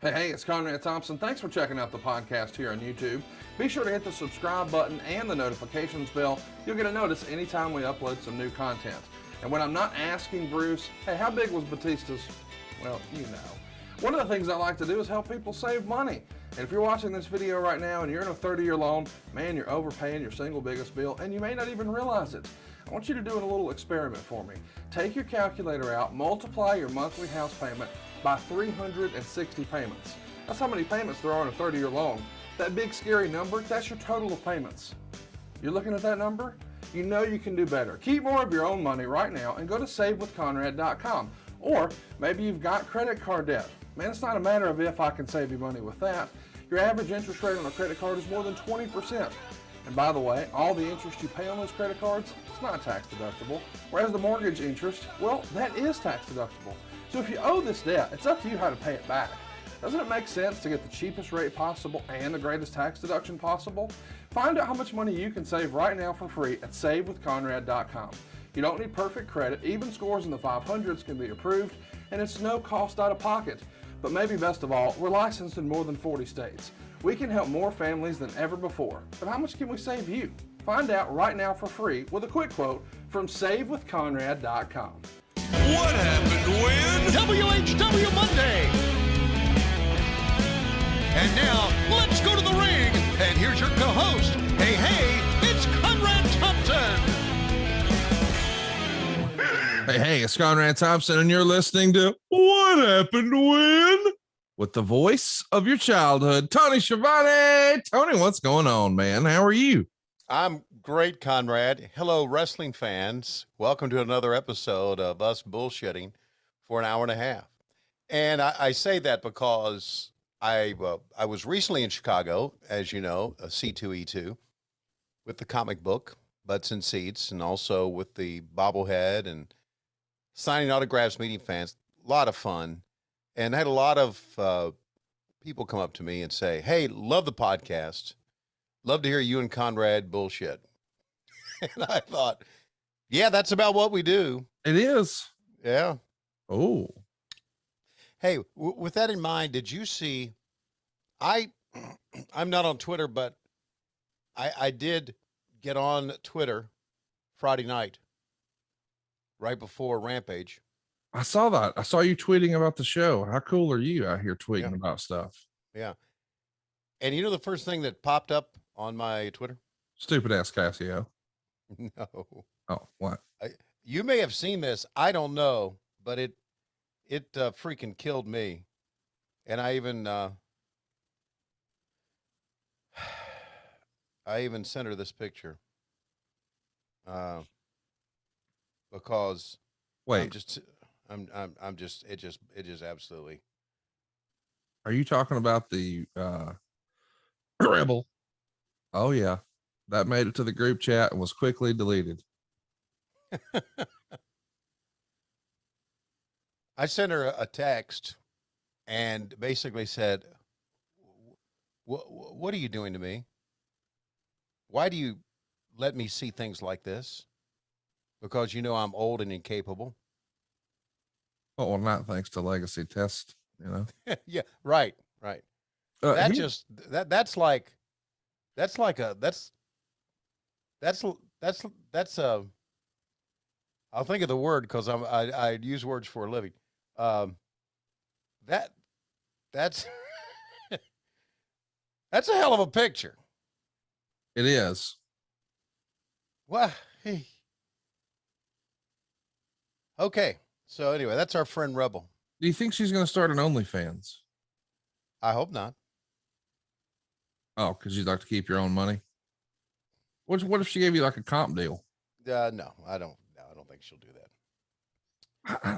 Hey, it's Conrad Thompson. Thanks for checking out the podcast here on YouTube. Be sure to hit the subscribe button and the notifications bell. You'll get a notice anytime we upload some new content. And when I'm not asking Bruce, hey, how big was Batista's? Well, you know. One of the things I like to do is help people save money. And if you're watching this video right now and you're in a 30-year loan, man, you're overpaying your single biggest bill and you may not even realize it. I want you to do a little experiment for me. Take your calculator out, multiply your monthly house payment by 360 payments. That's how many payments there are in a 30-year loan. That big scary number, that's your total of payments. You're looking at that number? You know you can do better. Keep more of your own money right now and go to savewithconrad.com. Or maybe you've got credit card debt. Man, it's not a matter of if I can save you money with that. Your average interest rate on a credit card is more than 20%. And by the way, all the interest you pay on those credit cards, it's not tax deductible. Whereas the mortgage interest, well, that is tax deductible. So if you owe this debt, it's up to you how to pay it back. Doesn't it make sense to get the cheapest rate possible and the greatest tax deduction possible? Find out how much money you can save right now for free at savewithconrad.com. You don't need perfect credit. Even scores in the 500s can be approved, and it's no cost out of pocket. But maybe best of all, we're licensed in more than 40 states. We can help more families than ever before. But how much can we save you? Find out right now for free with a quick quote from savewithconrad.com. What happened when? WHW Monday. And now, let's go to the ring. And here's your co-host. Hey, it's Conrad Thompson. Hey, it's Conrad Thompson, and you're listening to What Happened When? With the voice of your childhood, Tony Schiavone. Tony, what's going on, man? How are you? I'm great, Conrad. Hello, wrestling fans. Welcome to another episode of us bullshitting for an hour and a half. And I say that because I was recently in Chicago, as you know, a C2E2, with the comic book, Butts and Seats, and also with the bobblehead and signing autographs, meeting fans. A lot of fun. And I had a lot of people come up to me and say, hey, love the podcast. Love to hear you and Conrad bullshit. And I thought, yeah, that's about what we do. It is. Yeah. Oh. Hey, with that in mind, did you see, I'm not on Twitter, but I did get on Twitter Friday night, right before Rampage. I saw that. I saw you tweeting about the show. How cool are you out here tweeting about stuff? Yeah. And you know the first thing that popped up on my Twitter? Stupid ass Casio. No. Oh, what? You may have seen this. I don't know, but it freaking killed me. And I even sent her this picture. Because wait, it just absolutely. Are you talking about the Rebel? Oh yeah. That made it to the group chat and was quickly deleted. I sent her a text and basically said, what are you doing to me? Why do you let me see things like this? Because you know I'm old and incapable. Oh, well, not thanks to Legacy Test, you know. Yeah, right. That's I'll think of the word because I use words for a living. That's that's a hell of a picture. It is. Well, hey. Okay. So anyway, that's our friend Rebel. Do you think she's going to start an OnlyFans? I hope not. Oh, because you'd like to keep your own money. What if she gave you like a comp deal? No, I don't think she'll do that.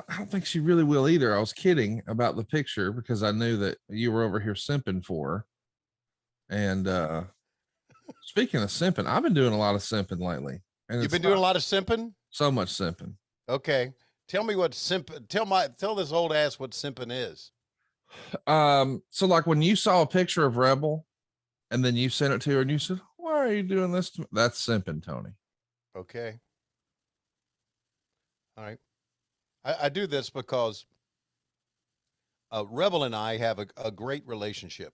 I don't think she really will either. I was kidding about the picture because I knew that you were over here simping for her. And speaking of simping, I've been doing a lot of simping lately. And you've been doing a lot of simping? So much simping. Okay. Tell me what tell this old ass what simping is. So like when you saw a picture of Rebel and then you sent it to her and you said, why are you doing this to me? That's simping, Tony. Okay. All right. I do this because Rebel and I have a great relationship.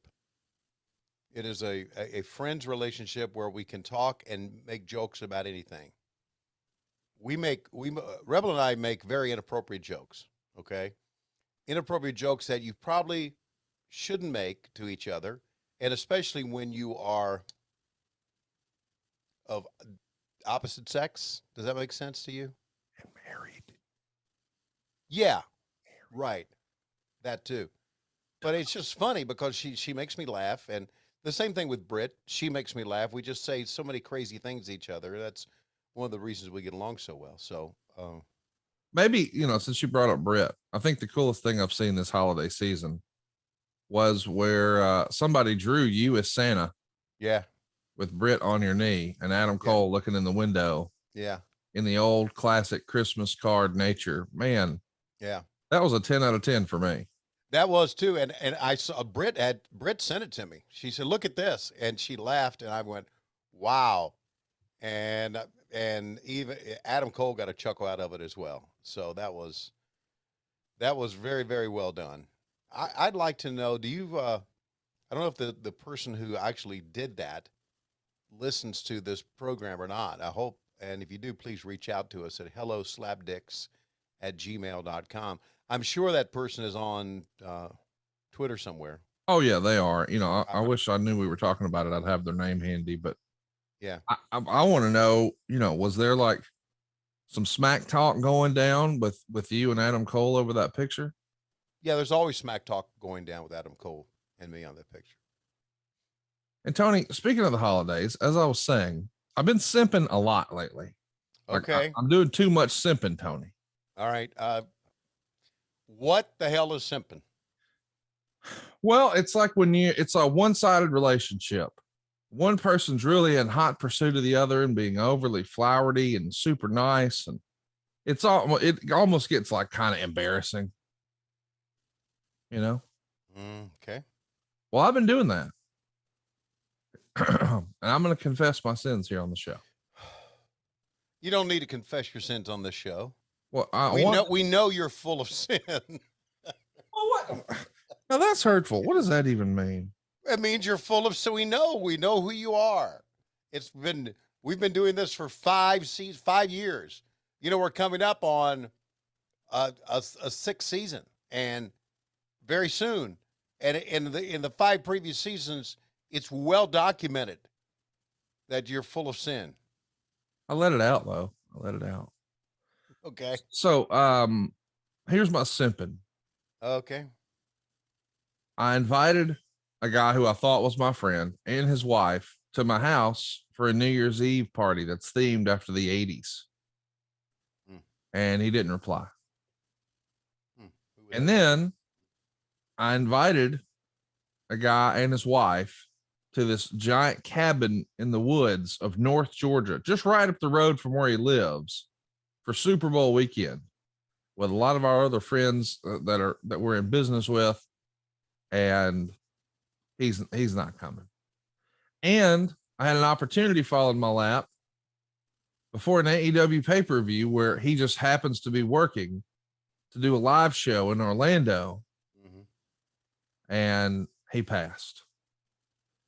It is a friend's relationship where we can talk and make jokes about anything. Rebel and I make very inappropriate jokes. Okay, inappropriate jokes that you probably shouldn't make to each other, and especially when you are of opposite sex. Does that make sense to you? And married. Yeah, right. That too. But it's just funny because she makes me laugh, and the same thing with Britt. She makes me laugh. We just say so many crazy things to each other. That's one of the reasons we get along so well. So, Maybe, since you brought up Britt, I think the coolest thing I've seen this holiday season was where somebody drew you as Santa yeah, with Britt on your knee and Adam Cole looking in the window yeah, in the old classic Christmas card nature. Man, yeah. that was a 10 out of 10 for me. That was too. And I saw Britt sent it to me. She said, "Look at this," and she laughed, and I went, "Wow!" And even Adam Cole got a chuckle out of it as well. So that was very, very well done. I'd like to know, do you, I don't know if the person who actually did that listens to this program or not. I hope, and if you do, please reach out to us at helloslapdicks@gmail.com. I'm sure that person is on Twitter somewhere. Oh yeah, they are. I wish I knew we were talking about it. I'd have their name handy, but yeah, I want to know, was there like some smack talk going down with you and Adam Cole over that picture? Yeah, there's always smack talk going down with Adam Cole and me on that picture. And Tony, speaking of the holidays, as I was saying, I've been simping a lot lately. Okay. I'm doing too much simping, Tony. All right. What the hell is simping? Well, it's like it's a one-sided relationship. One person's really in hot pursuit of the other and being overly flowery and super nice. And it almost gets like kind of embarrassing, Okay. Well, I've been doing that. And I'm going to confess my sins here on the show. You don't need to confess your sins on this show. Well, we know you're full of sin. What? Now that's hurtful. What does that even mean? It means you're full of, so we know who you are. We've been doing this for 5 years. We're coming up on a 6th season, and very soon, and in the 5 previous seasons, it's well documented that you're full of sin. I let it out though. I let it out. Okay. So, here's my simping. Okay. I invited a guy who I thought was my friend and his wife to my house for a New Year's Eve party that's themed after the 80s. And he didn't reply. And then I invited a guy and his wife to this giant cabin in the woods of North Georgia, just right up the road from where he lives, for Super Bowl weekend with a lot of our other friends that we're in business with. And he's not coming. And I had an opportunity fall in my lap before an AEW pay-per-view where he just happens to be working to do a live show in Orlando. And he passed.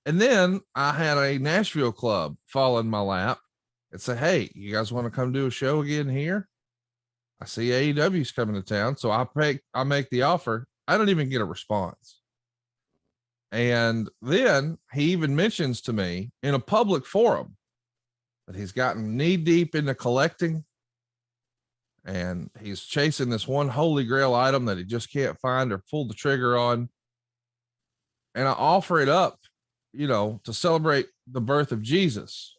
And then I had a Nashville club fall in my lap and say, "Hey, you guys want to come do a show again here? I see AEW's coming to town." So I make the offer. I don't even get a response. And then he even mentions to me in a public forum that he's gotten knee deep into collecting and he's chasing this one holy grail item that he just can't find or pull the trigger on. And I offer it up, to celebrate the birth of Jesus.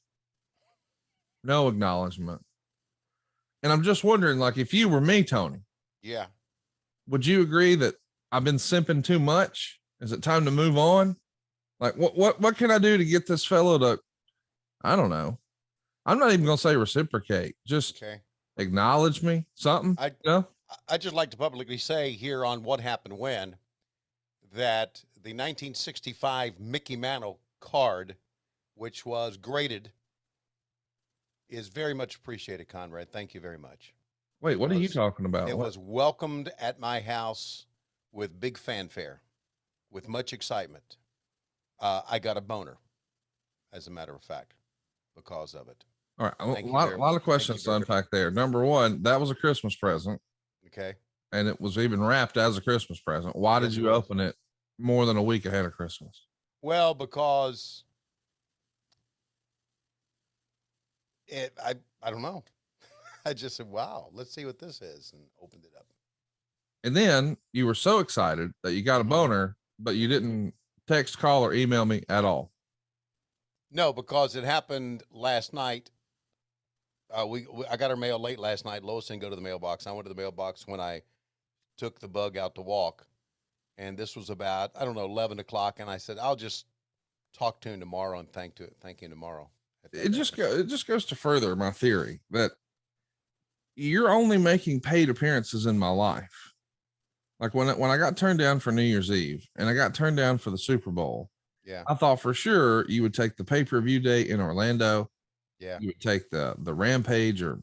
No acknowledgement. And I'm just wondering, like, if you were me, Tony, yeah, would you agree that I've been simping too much? Is it time to move on? Like, what can I do to get this fellow to, I don't know. I'm not even going to say reciprocate. Just acknowledge me, something. I just like to publicly say here on What Happened When that the 1965 Mickey Mantle card, which was graded, is very much appreciated, Conrad. Thank you very much. Wait, what are you talking about? It was welcomed at my house with big fanfare, with much excitement. I got a boner, as a matter of fact, because of it. All right. A Thank you lot, very lot of much. questions to Thank you very unpack there. Number one, that was a Christmas present, Okay. and it was even wrapped as a Christmas present. Why Yes, did it you was. open it more than a week ahead of Christmas? Well, because I don't know. I just said, wow, let's see what this is, and opened it up. And then you were so excited that you got a boner, but you didn't text, call, or email me at all. No, because it happened last night. I got our mail late last night. Lois didn't go to the mailbox. I went to the mailbox when I took the bug out to walk, and this was about, I don't know, 11 o'clock. And I said, I'll just talk to him tomorrow and thank him tomorrow. It just goes to further my theory that you're only making paid appearances in my life. Like when I got turned down for New Year's Eve and I got turned down for the Super Bowl, Yeah. I thought for sure you would take the pay-per-view date in Orlando. Yeah. You would take the Rampage or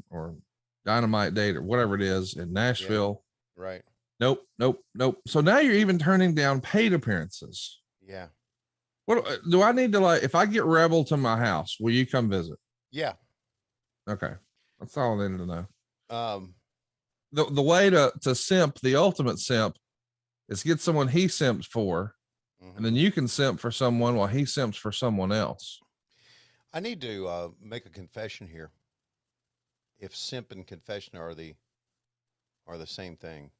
Dynamite date or whatever it is in Nashville. Yeah. Right. Nope. So now you're even turning down paid appearances. Yeah. What do I need to, like, if I get Rebel to my house, will you come visit? Yeah. Okay. That's all I needed to know. The way to simp, the ultimate simp, is get someone he simps for, and then you can simp for someone while he simps for someone else. I need to make a confession here. If simp and confession are the same thing.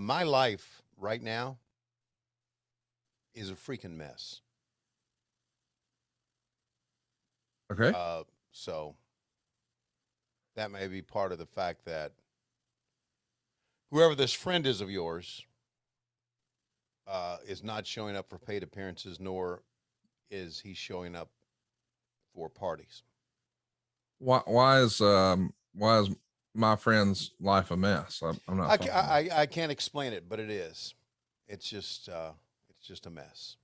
My life right now is a freaking mess. Okay. So that may be part of the fact that whoever this friend is of yours is not showing up for paid appearances, nor is he showing up for parties. Why is my friend's life a mess? I'm not. I can't explain it, but it is. It's just a mess.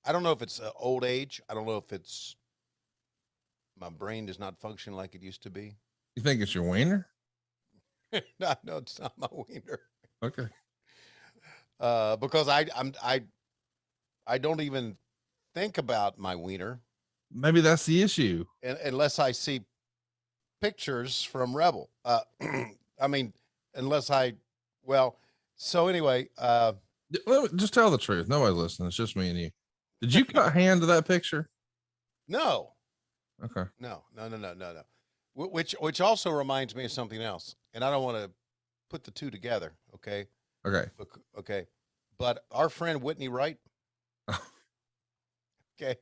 I don't know if it's old age. I don't know if it's my brain is not functioning like it used to be. You think it's your wiener? No, it's not my wiener. Okay. Because I don't even think about my wiener. Maybe that's the issue. Unless I see pictures from Rebel. I mean, so anyway. Just tell the truth. Nobody's listening. It's just me and you. Did you cut hand to that picture? No. Okay. No. Which also reminds me of something else. And I don't want to put the two together. Okay. Okay. But our friend Whitney Wright. Okay.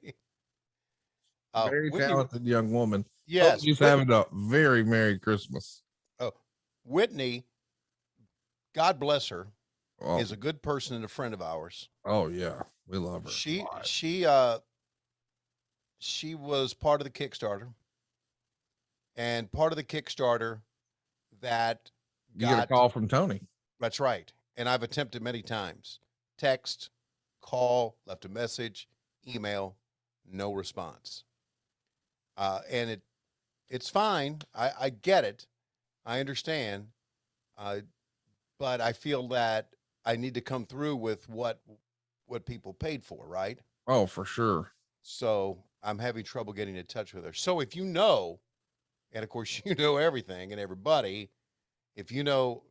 Very talented young woman. Yes. She's having a very Merry Christmas. Oh, Whitney, God bless her, is a good person and a friend of ours. Oh yeah. We love her. She was part of the Kickstarter, and part of the Kickstarter that you get a call from Tony. That's right. And I've attempted many times. Text, call, left a message, email, no response. And it's fine. I get it. I understand. But I feel that I need to come through with what people paid for, right? Oh, for sure. So I'm having trouble getting in touch with her. So if you know, and of course you know everything and everybody, if you know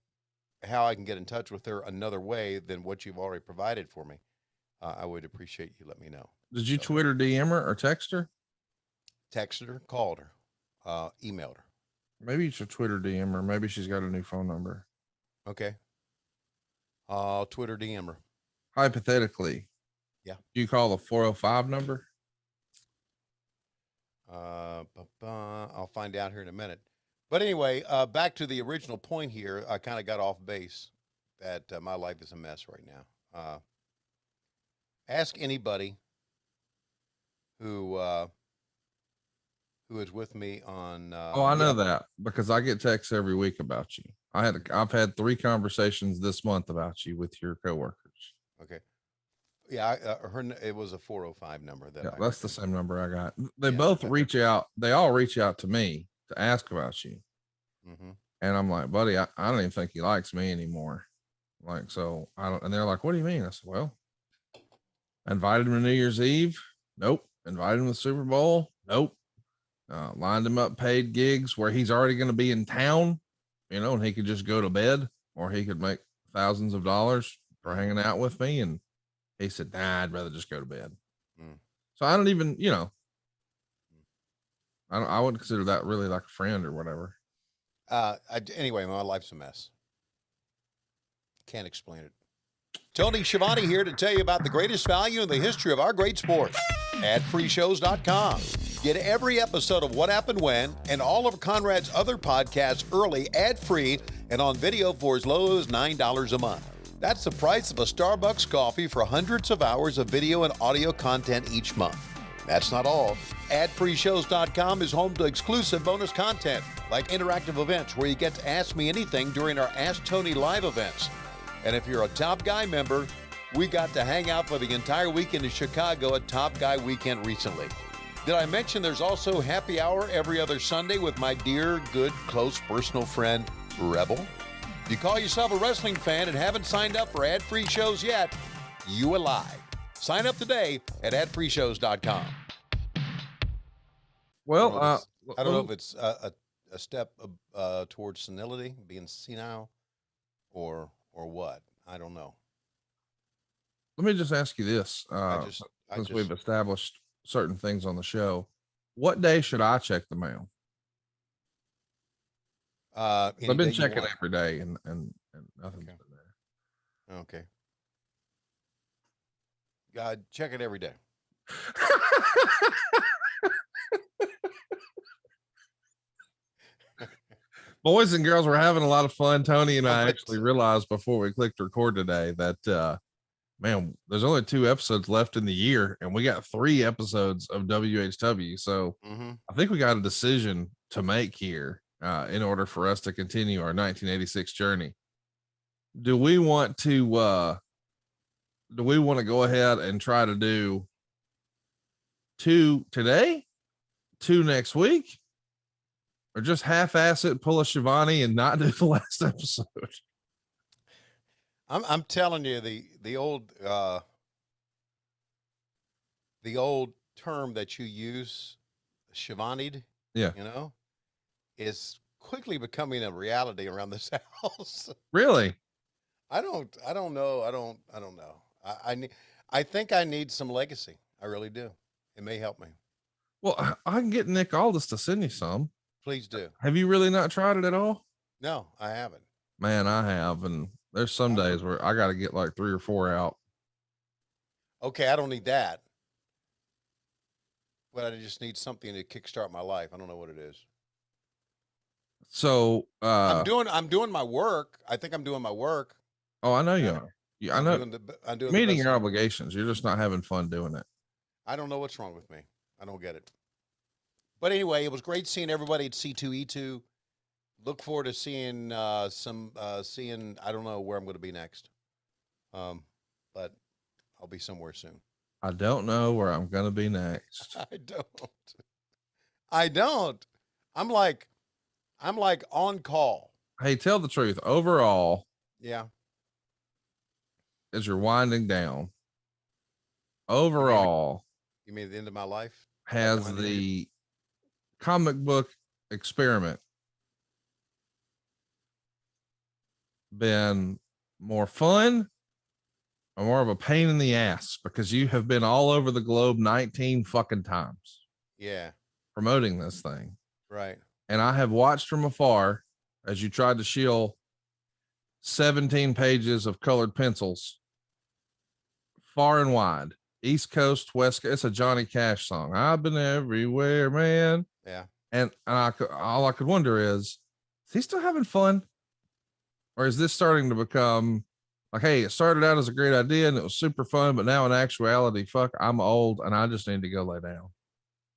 how I can get in touch with her another way than what you've already provided for me, I would appreciate you let me know. Did you Twitter DM her or text her? Texted her, called her, emailed her. Maybe you should Twitter DM her. Maybe she's got a new phone number. Okay. I'll Twitter DM her. Hypothetically. Yeah. Do you call the 405 number? I'll find out here in a minute. But anyway, back to the original point here. I kind of got off base that my life is a mess right now. Ask anybody who is with me on. I know that because I get texts every week about you. I've had 3 conversations this month about you with your coworkers. Okay. Yeah, it was a 405 number. That's the same number I got. They both reach out. They all reach out to me to ask about you. Mm-hmm. And I'm like, buddy, I don't even think he likes me anymore. Like, so I don't, and they're like, what do you mean? I said, well, I invited him to New Year's Eve. Nope. Invited him to the Super Bowl. Nope. Lined him up paid gigs where he's already going to be in town, and he could just go to bed, or he could make thousands of dollars for hanging out with me. And he said, nah, I'd rather just go to bed. So I don't even, I wouldn't consider that really like a friend or whatever. Anyway, my life's a mess. Can't explain it. Tony Schiavone here to tell you about the greatest value in the history of our great sport. AdFreeShows.com. Get every episode of What Happened When and all of Conrad's other podcasts early, ad-free, and on video for as low as $9 a month. That's the price of a Starbucks coffee for hundreds of hours of video and audio content each month. That's not all. AdFreeShows.com is home to exclusive bonus content, like interactive events where you get to ask me anything during our Ask Tony live events. And if you're a Top Guy member, we got to hang out for the entire weekend in Chicago at Top Guy Weekend recently. Did I mention there's also happy hour every other Sunday with my dear, good, close personal friend, Rebel? If you call yourself a wrestling fan and haven't signed up for ad-free shows yet, you a lie. Sign up today at adfreeshows.com. Well, I don't know if it's a step towards senility, being senile, or what. I don't know. Let me just ask you this. Since we've established certain things on the show, what day should I check the mail? I've been checking every day and nothing's been there. Okay. God, check it every day. Boys and girls, we're having a lot of fun. Tony and I actually realized before we clicked record today that, man, there's only 2 episodes left in the year, and we got 3 episodes of WHW. So I think we got a decision to make here in order for us to continue our 1986 journey. Do we want to go ahead and try to do 2 today, 2 next week, or just half-ass it, pull a Schiavone and not do the last episode? I'm telling you, the old term that you use, Schiavone, yeah, is quickly becoming a reality around this house. Really? I don't know. I don't know. I think I need some legacy. I really do. It may help me. Well, I can get Nick Aldis to send you some. Please do. Have you really not tried it at all? No, I haven't. Man, I have, and there's some days where I got to get like 3 or 4 out. Okay, I don't need that, but I just need something to kickstart my life. I don't know what it is. So I'm doing my work. I think I'm doing my work. Oh, I know you are. Yeah, I know. I'm doing meeting your obligations. You're just not having fun doing it. I don't know what's wrong with me. I don't get it. But anyway, it was great seeing everybody at C2E2. Look forward to seeing I don't know where I'm going to be next. But I'll be somewhere soon. I don't know where I'm going to be next. I don't. I'm like on call. Hey, tell the truth. Overall, yeah. As you're winding down, overall, you mean the end of my life? Has the comic book experiment been more fun or more of a pain in the ass, because you have been all over the globe 19 fucking times? Yeah. Promoting this thing. Right. And I have watched from afar as you tried to shield 17 pages of colored pencils far and wide, East Coast, West Coast. It's a Johnny Cash song. I've been everywhere, man. Yeah. And all I could wonder is he still having fun? Or is this starting to become like, hey, it started out as a great idea and it was super fun, but now in actuality, fuck, I'm old and I just need to go lay down.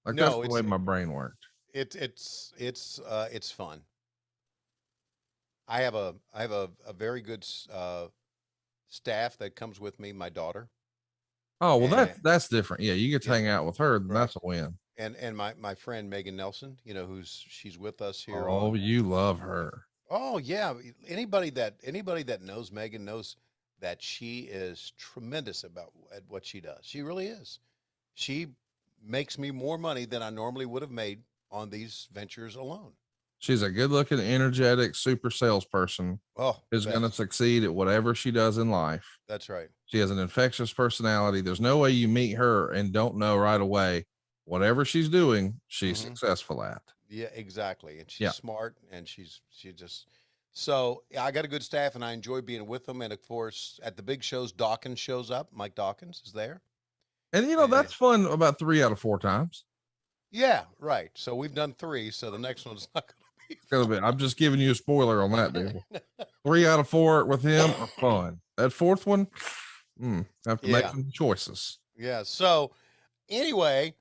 Like, no, that's the way my brain worked. It's fun. I have a very good staff that comes with me, my daughter. Oh, well, that's different. Yeah, you get to hang out with her, then right. That's a win. And my friend Megan Nelson, she's with us here. Oh, you love her. Oh yeah, anybody that knows Megan knows that she is tremendous at what she does. She really is. She makes me more money than I normally would have made on these ventures alone. She's a good looking, energetic, super salesperson Oh, who's going to best. succeed at whatever she does in life. That's right. She has an infectious personality. There's no way you meet her and don't know right away whatever she's doing, she's successful at. Yeah, exactly. And she's Yeah. smart, and she just so I got a good staff, and I enjoy being with them. And of course, at the big shows, Dawkins shows up. Mike Dawkins is there. And you know, And- that's fun about 3 out of 4 times. Yeah, right. So we've done 3. So the next one's not going to be. It's gonna be, I'm just giving you a spoiler on that deal. 3 out of 4 with him are fun. That 4th one, have to make Yeah. some choices. Yeah. So anyway,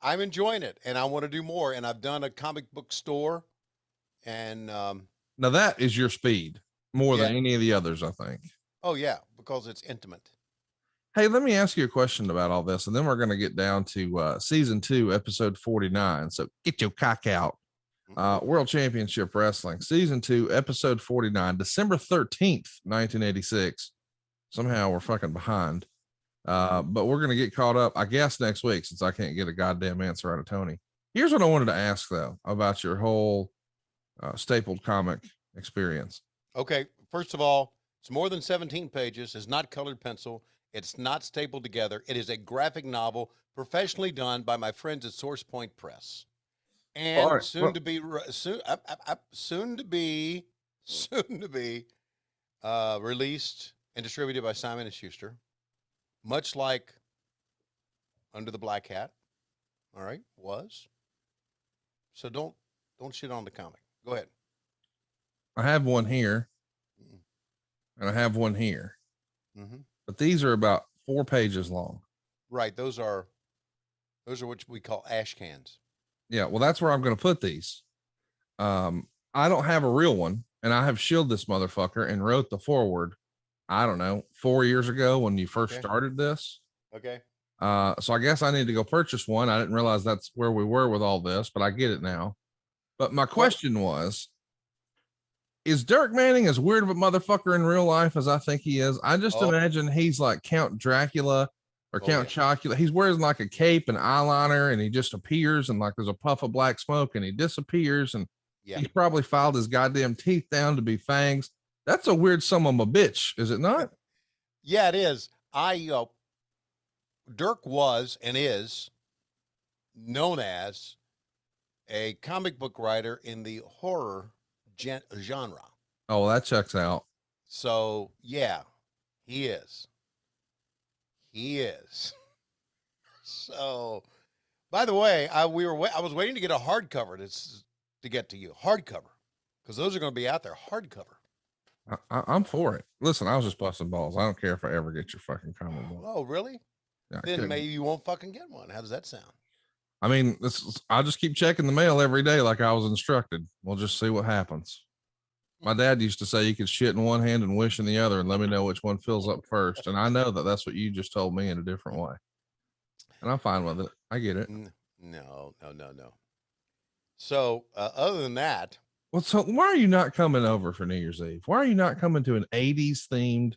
I'm enjoying it, and I want to do more. And I've done a comic book store, and Now that is your speed more than Yeah. any of the others, I think. oh yeah, because it's intimate. Hey, let me ask you a question about all this, and then we're going to get down to season 2, episode 49. So get your cock out. World Championship Wrestling, season 2, episode 49, December 13th, 1986. Somehow we're fucking behind. But we're going to get caught up, I guess, next week, since I can't get a goddamn answer out of Tony. Here's what I wanted to ask, though, about your whole stapled comic experience. Okay. First of all, it's more than 17 pages. It's not colored pencil. It's not stapled together. It is a graphic novel professionally done by my friends at Source Point Press, and All right, soon to be released and distributed by Simon and Schuster, much like Under the Black Hat. All right, was. So don't shit on the comic. Go ahead. I have one here, and I have one here, Mm-hmm. but these are about 4 pages long. Right, those are what we call ash cans. Yeah, well, that's where I'm going to put these. I don't have a real one, and I have shielded this motherfucker and wrote the forward, I don't know, 4 years ago when you first Okay. started this. Okay. So I guess I need to go purchase one. I didn't realize that's where we were with all this, but I get it now. But my question was, is Dirk Manning as weird of a motherfucker in real life as I think he is? I just imagine he's like Count Dracula or Count Chocula. He's wearing like a cape and eyeliner, and he just appears, and like there's a puff of black smoke, and he disappears, and he's probably filed his goddamn teeth down to be fangs. That's a weird son of a bitch, is it not? Yeah, it is. Dirk was and is known as a comic book writer in the horror genre. Oh, that checks out. So yeah, he is. He is. So, by the way, I was waiting to get a hardcover to get to you hardcover, because those are going to be out there hardcover. I'm for it. Listen, I was just busting balls. I don't care if I ever get your fucking comic book. Oh, really? Yeah, Then maybe you won't fucking get one. How does that sound? I mean, I'll just keep checking the mail every day like I was instructed. We'll just see what happens. My dad used to say you could shit in one hand and wish in the other, and let me know which one fills up first. And I know that that's what you just told me in a different way. And I'm fine with it. I get it. No. So other than that, Well, so why are you not coming over for New Year's Eve? Why are you not coming to an 80s themed?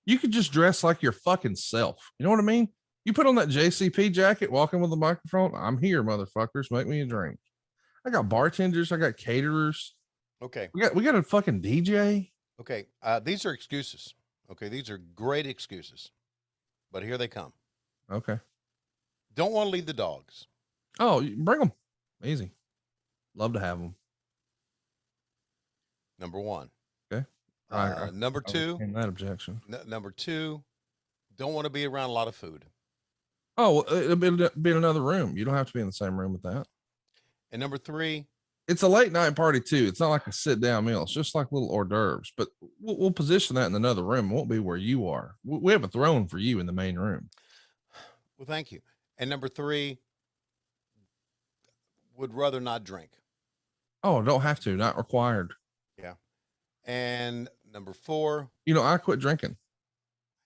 You could just dress like your fucking self. You know what I mean? You put on that JCP jacket, walking with the microphone. I'm here, motherfuckers. Make me a drink. I got bartenders. I got caterers. okay. We got a fucking DJ. Okay, these are excuses. Okay, these are great excuses, but here they come. Okay. Don't want to leave the dogs. Oh, bring them. Easy. Love to have them. Number one. Okay. Number two. That objection. Number two. Don't want to be around a lot of food. Oh, well, it'll be in another room. You don't have to be in the same room with that. And number three. It's a late night party too. It's not like a sit down meal. It's just like little hors d'oeuvres, but we'll position that in another room. It won't be where you are. We have a throne for you in the main room. Well, thank you. And number three. Would rather not drink. Oh, don't have to. Not required. Yeah. And number four. You know, I quit drinking.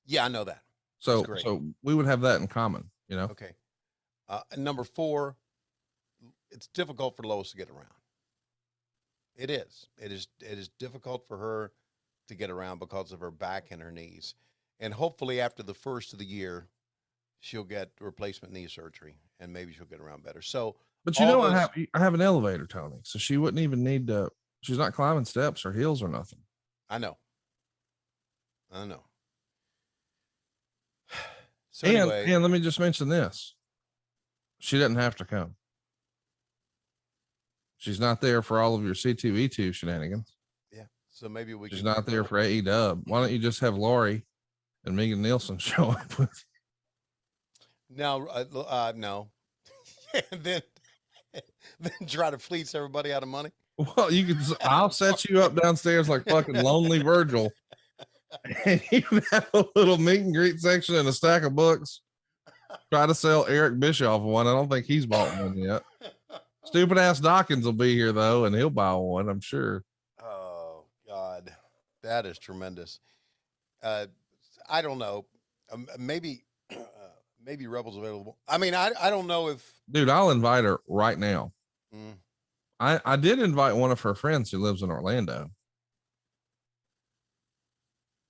Yeah, I know that. So, That's great. so we would have that in common, you know? Okay. And number four. It's difficult for Lois to get around. It is. It is difficult for her to get around because of her back and her knees. And hopefully after the first of the year, she'll get replacement knee surgery and maybe she'll get around better. So, But you all know, those, I have an elevator, Tony, so she wouldn't even need to. She's not climbing steps or hills or nothing. I know. So And anyway, and let me just mention this: she doesn't have to come. She's not there for all of your C2E2 shenanigans. yeah. So maybe we She's can not there for AEW. Why don't you just have Lori and Megan Nielsen show up with? No, no. And then try to fleece everybody out of money. Well, you can. I'll set you up downstairs like fucking Lonely Virgil, and you can have a little meet and greet section and a stack of books. Try to sell Eric Bischoff one. I don't think he's bought one yet. Stupid ass Dawkins will be here though, and he'll buy one, I'm sure. Oh God, that is tremendous. I don't know. Maybe Rebel's available. I mean, I don't know if. Dude, I'll invite her right now. Mm, I did invite one of her friends who lives in Orlando.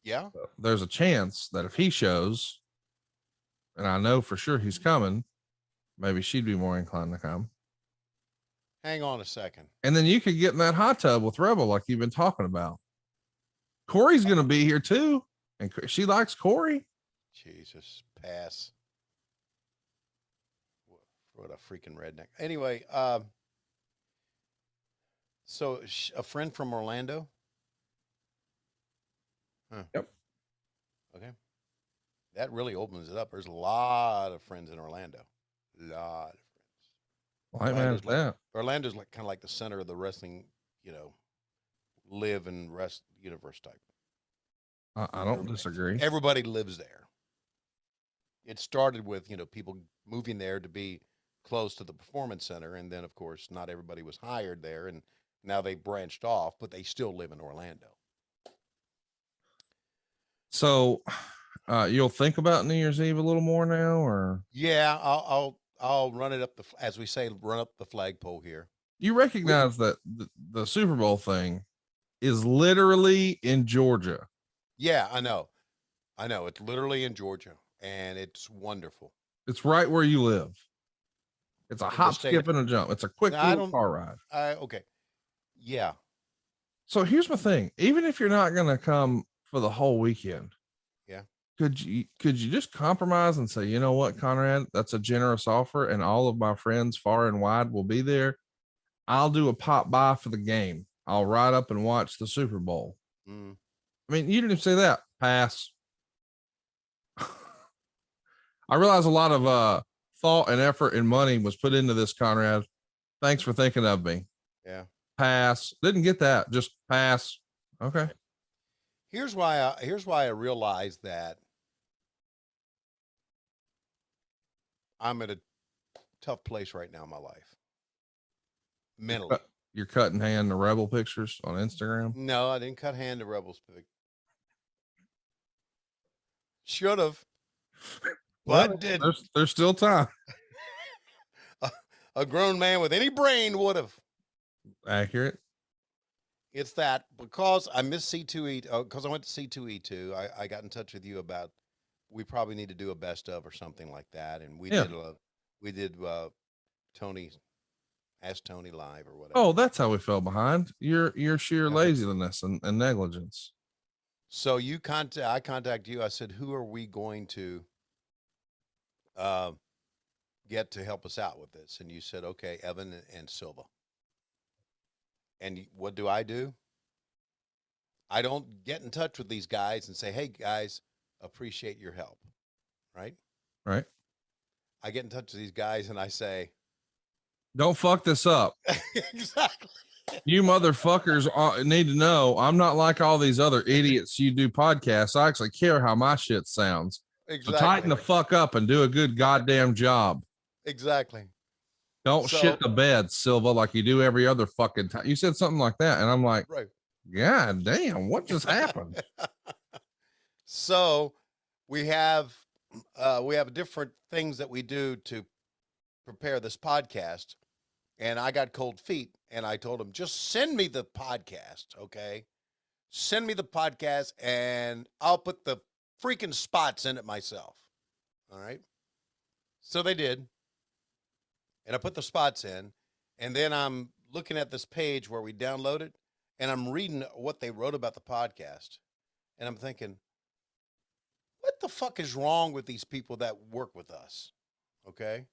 yeah. There's a chance that if he shows, and I know for sure he's coming, maybe she'd be more inclined to come. Hang on a second. And then you could get in that hot tub with Rebel like you've been talking about. Corey's going to be here too. And she likes Corey. Jesus, pass. What a freaking redneck. Anyway, so a friend from Orlando? Huh. Yep. Okay. That really opens it up. There's a lot of friends in Orlando. Lot of friends. Why man is that? Orlando's like kind of like the center of the wrestling, live and rest universe type. I don't disagree. Everybody lives there. It started with, people moving there to be close to the performance center. And then, of course, not everybody was hired there. And now they branched off, but they still live in Orlando. So you'll think about New Year's Eve a little more now, or? Yeah, I'll run it up as we say, run up the flagpole here. You recognize that the Super Bowl thing is literally in Georgia. Yeah, I know. It's literally in Georgia, and it's wonderful. It's right where you live. It's a hop, skip, and a jump. It's a quick little car ride. Okay. Yeah. So here's my thing. Even if you're not going to come for the whole weekend, yeah, could you just compromise and say, you know what, Conrad, that's a generous offer, and all of my friends far and wide will be there. I'll do a pop by for the game. I'll ride up and watch the Super Bowl. Mm. I mean, you didn't even say that. Pass. I realize a lot of thought and effort and money was put into this, Conrad. Thanks for thinking of me. Yeah. Pass. Didn't get that. Just pass. Okay. Here's why I realized that I'm at a tough place right now in my life. Mentally. You're cutting hand the Rebel pictures on Instagram? No, I didn't cut hand to Rebel's pic. Should have. But did. There's still time. A grown man with any brain would have. Accurate. It's that because I missed C2E, because I went to C2E2, I got in touch with you about we probably need to do a best of or something like that, and we did Tony Ask Tony live or whatever. Oh, that's how we fell behind. Your sheer laziness and negligence. So I contact you. I said, who are we going to get to help us out with this? And you said, okay, Evan and Silva. And what do? I don't get in touch with these guys and say, hey, guys, appreciate your help. Right? Right. I get in touch with these guys and I say, don't fuck this up. Exactly. You motherfuckers need to know I'm not like all these other idiots you do podcasts. I actually care how my shit sounds. Exactly. So tighten the fuck up and do a good goddamn job. Exactly. Don't shit the bed, Silva, like you do every other fucking time. You said something like that, and I'm like, right. God damn, what just happened? So we have different things that we do to prepare this podcast. and I got cold feet, and I told him, just send me the podcast, okay? Send me the podcast, and I'll put the freaking spots in it myself. All right? So they did, and I put the spots in, and then I'm looking at this page where we downloaded, and I'm reading what they wrote about the podcast, and I'm thinking, what the fuck is wrong with these people that work with us? Okay?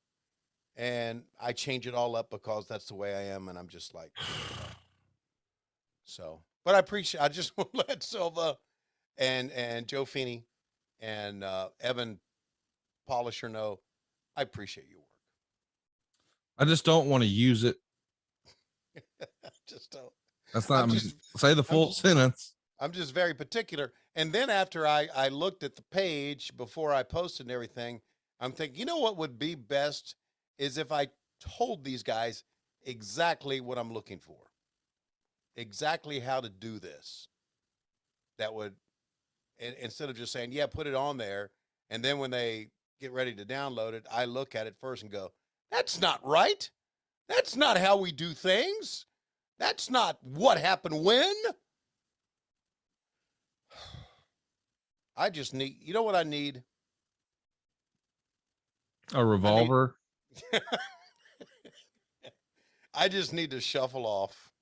And I change it all up because that's the way I am, and I'm just like, so. But I just want to let Silva and Joe Feeney and Evan Polisher know I appreciate your work. I just don't want to use it. Just don't. That's not say the full sentence. I'm just very particular. And then after I looked at the page before I posted and everything, I'm thinking, you know what would be best is if I told these guys exactly what I'm looking for, exactly how to do this. That would, instead of just saying, yeah, put it on there. And then when they get ready to download it, I look at it first and go, that's not right. That's not how we do things. That's not what happened when. I just need, you know what I need? A revolver. I just need to shuffle off.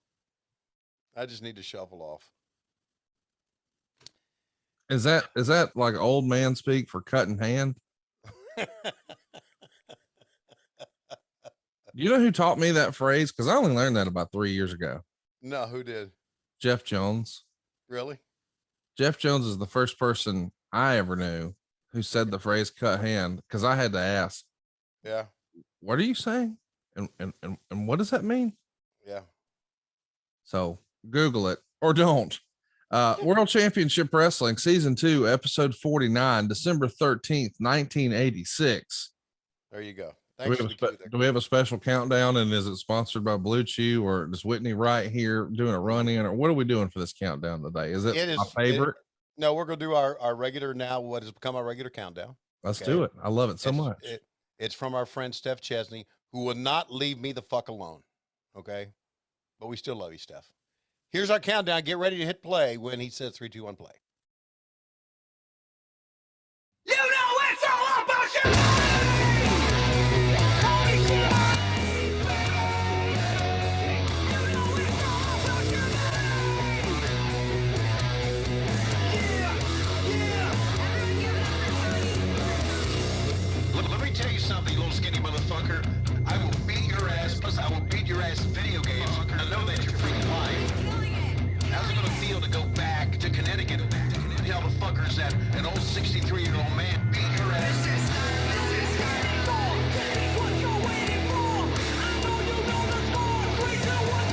I just need to shuffle off. Is that like old man speak for cutting hand? You know who taught me that phrase? Because I only learned that about 3 years ago. No, who did? Jeff Jones. Really? Jeff Jones is the first person I ever knew who said the phrase cut hand, because I had to ask. Yeah. What are you saying? And what does that mean? Yeah. So Google it or don't. World Championship Wrestling Season 2, Episode 49, December 13th, 1986. There you go. Do we have a special countdown, and is it sponsored by Blue Chew, or is Whitney right here doing a run in, or what are we doing for this countdown today? Is it my favorite? No, we're going to do our regular now, what has become our regular countdown. Let's do it. I love it so much. It's from our friend Steph Chesney, who will not leave me the fuck alone. Okay. But we still love you, Steph. Here's our countdown. Get ready to hit play when he says 3, 2, 1, play. You know it's all about you! Let me tell you something, you little skinny motherfucker. I will beat your ass, plus I will beat your ass in video games. I know that you're freaking lying. How's it gonna feel to go back to Connecticut and tell the fuckers that an old 63-year-old man beat your ass? What you're waiting for? I know you know the score. 3, 2, 1,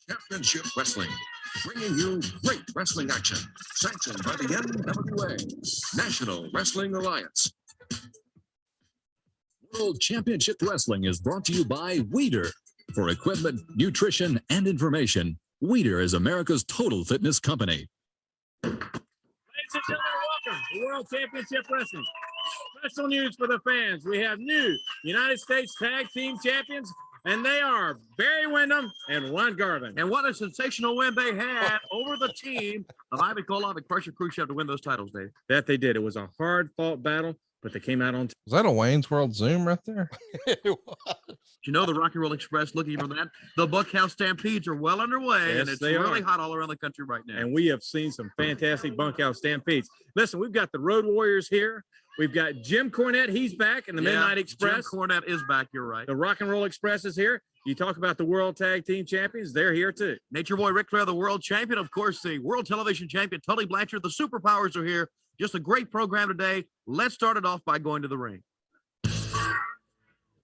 Championship Wrestling, bringing you great wrestling action, sanctioned by the NWA, National Wrestling Alliance. World Championship Wrestling is brought to you by Weider. For equipment, nutrition, and information, Weider is America's total fitness company. Ladies and gentlemen, welcome to World Championship Wrestling. Special news for the fans. We have new United States Tag Team Champions, and they are Barry Windham and Ron Garvin. And what a sensational win they had over the team of Ivan Koloff and Crusher Khrushchev to win those titles, Dave. That they did. It was a hard-fought battle, but they came out on top. Was that a Wayne's World Zoom right there? It was. You know, the Rock and Roll Express, looking from that, the Bunkhouse Stampedes are well underway, Yes, and it's they really are. hot all around the country right now. And we have seen some fantastic bunkhouse stampedes. Listen, we've got the Road Warriors here. We've got Jim Cornette. He's back in the Midnight Express. Jim Cornette is back. You're right. The Rock and Roll Express is here. You talk about the World Tag Team Champions. They're here too. Nature Boy Ric Flair, the world champion. Of course, the world television champion, Tully Blanchard. The Superpowers are here. Just a great program today. Let's start it off by going to the ring.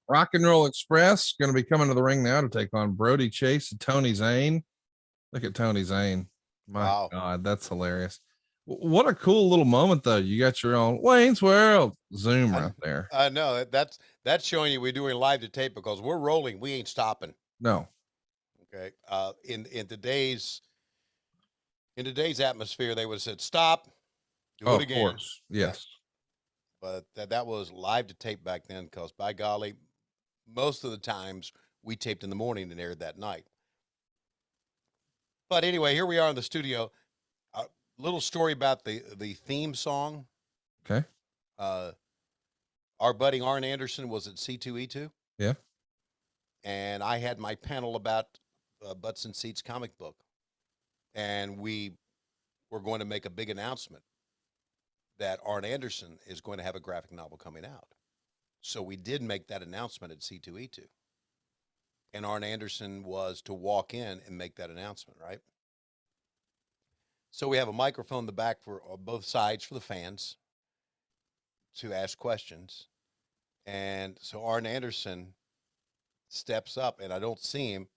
Rock and Roll Express going to be coming to the ring now to take on Brody Chase and Tony Zane. Look at Tony Zane. My Wow. God, that's hilarious. What a cool little moment, though. You got your own Wayne's World Zoom right there. I know that's showing you we're doing live to tape because we're rolling. We ain't stopping. No. Okay. In today's atmosphere, they would have said stop, do Oh, it of again. course. Yes. But that was live to tape back then because by golly, most of the times we taped in the morning and aired that night. But anyway, here we are in the studio. A little story about the theme song. Okay. Our buddy Arn Anderson was at C2E2. Yeah. And I had my panel about Butts and Seats comic book. And we were going to make a big announcement that Arn Anderson is going to have a graphic novel coming out. So we did make that announcement at C2E2. And Arn Anderson was to walk in and make that announcement, right? So we have a microphone in the back for both sides for the fans to ask questions. And so Arn Anderson steps up, and I don't see him.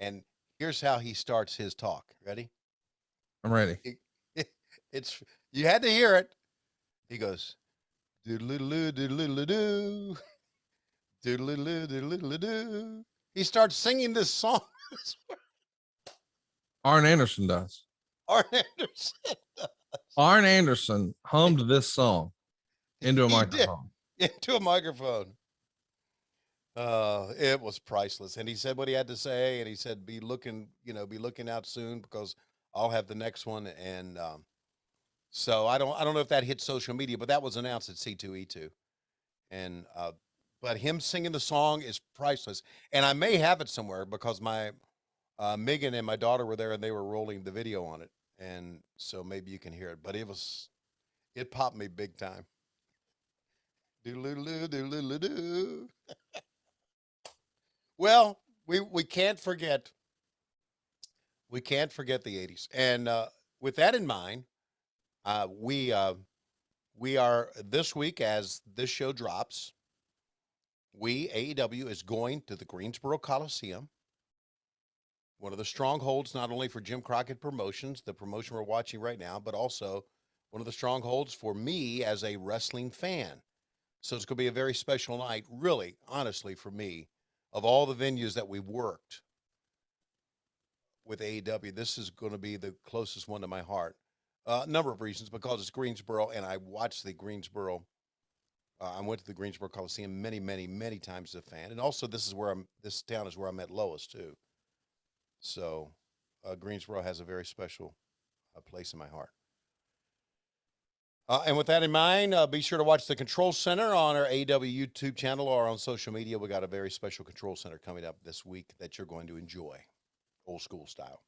And here's how he starts his talk. Ready? I'm ready. It's you had to hear it. He goes, doodle-doo, doodle-doo, doodle-doo, doodle-doo. He starts singing this song. Arn Anderson does. Arn Anderson Arn Anderson hummed this song into a He did. microphone. into a microphone. It was priceless. And he said what he had to say, and he said, be looking out soon because I'll have the next one. And so I don't know if that hit social media, but that was announced at C2E2. And but him singing the song is priceless. And I may have it somewhere because my Megan and my daughter were there and they were rolling the video on it. And so maybe you can hear it. But it popped me big time. Doodle-doo, doodle-doo. Well, we can't forget the 80s. And with that in mind, we are this week, as this show drops, AEW is going to the Greensboro Coliseum, one of the strongholds not only for Jim Crockett Promotions, the promotion we're watching right now, but also one of the strongholds for me as a wrestling fan. So it's going to be a very special night, really, honestly, for me. Of all the venues that we worked with AEW, this is going to be the closest one to my heart. A number of reasons, because it's Greensboro, and I watched the Greensboro. I went to the Greensboro Coliseum many, many, many times as a fan, and also this town is where I met Lois too. So Greensboro has a very special place in my heart. And with that in mind, be sure to watch the Control Center on our AEW YouTube channel or on social media. We got a very special Control Center coming up this week that you're going to enjoy, old school style.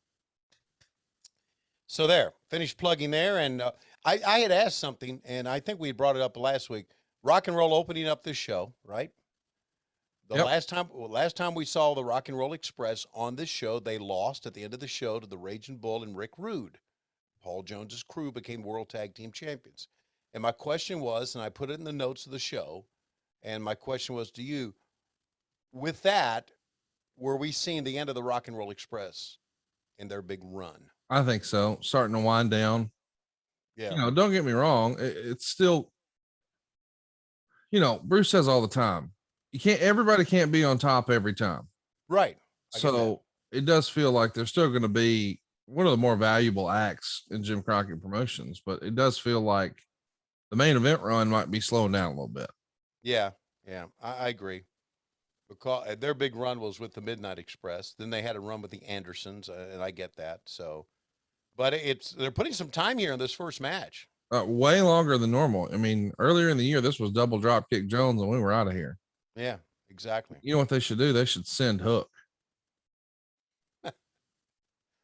So there, finished plugging there. And I had asked something, and I think we brought it up last week. Rock and Roll opening up this show, right? Yep. Last time we saw the Rock and Roll Express on this show, they lost at the end of the show to the Ragin' Bull and Rick Rude. Paul Jones's crew became World Tag Team Champions. And my question was, and I put it in the notes of the show, and my question was to you, with that, were we seeing the end of the Rock and Roll Express in their big run? I think so. Starting to wind down. Yeah. You know, don't get me wrong. It's still, Bruce says all the time, everybody can't be on top every time. Right. So it does feel like they're still going to be one of the more valuable acts in Jim Crockett Promotions, but it does feel like the main event run might be slowing down a little bit. Yeah. I agree. Because their big run was with the Midnight Express. Then they had a run with the Andersons, and I get that. So, but they're putting some time here in this first match. Way longer than normal. I mean, earlier in the year, this was double drop kick Jones, and we were out of here. Yeah, exactly. You know what they should do? They should send Hook.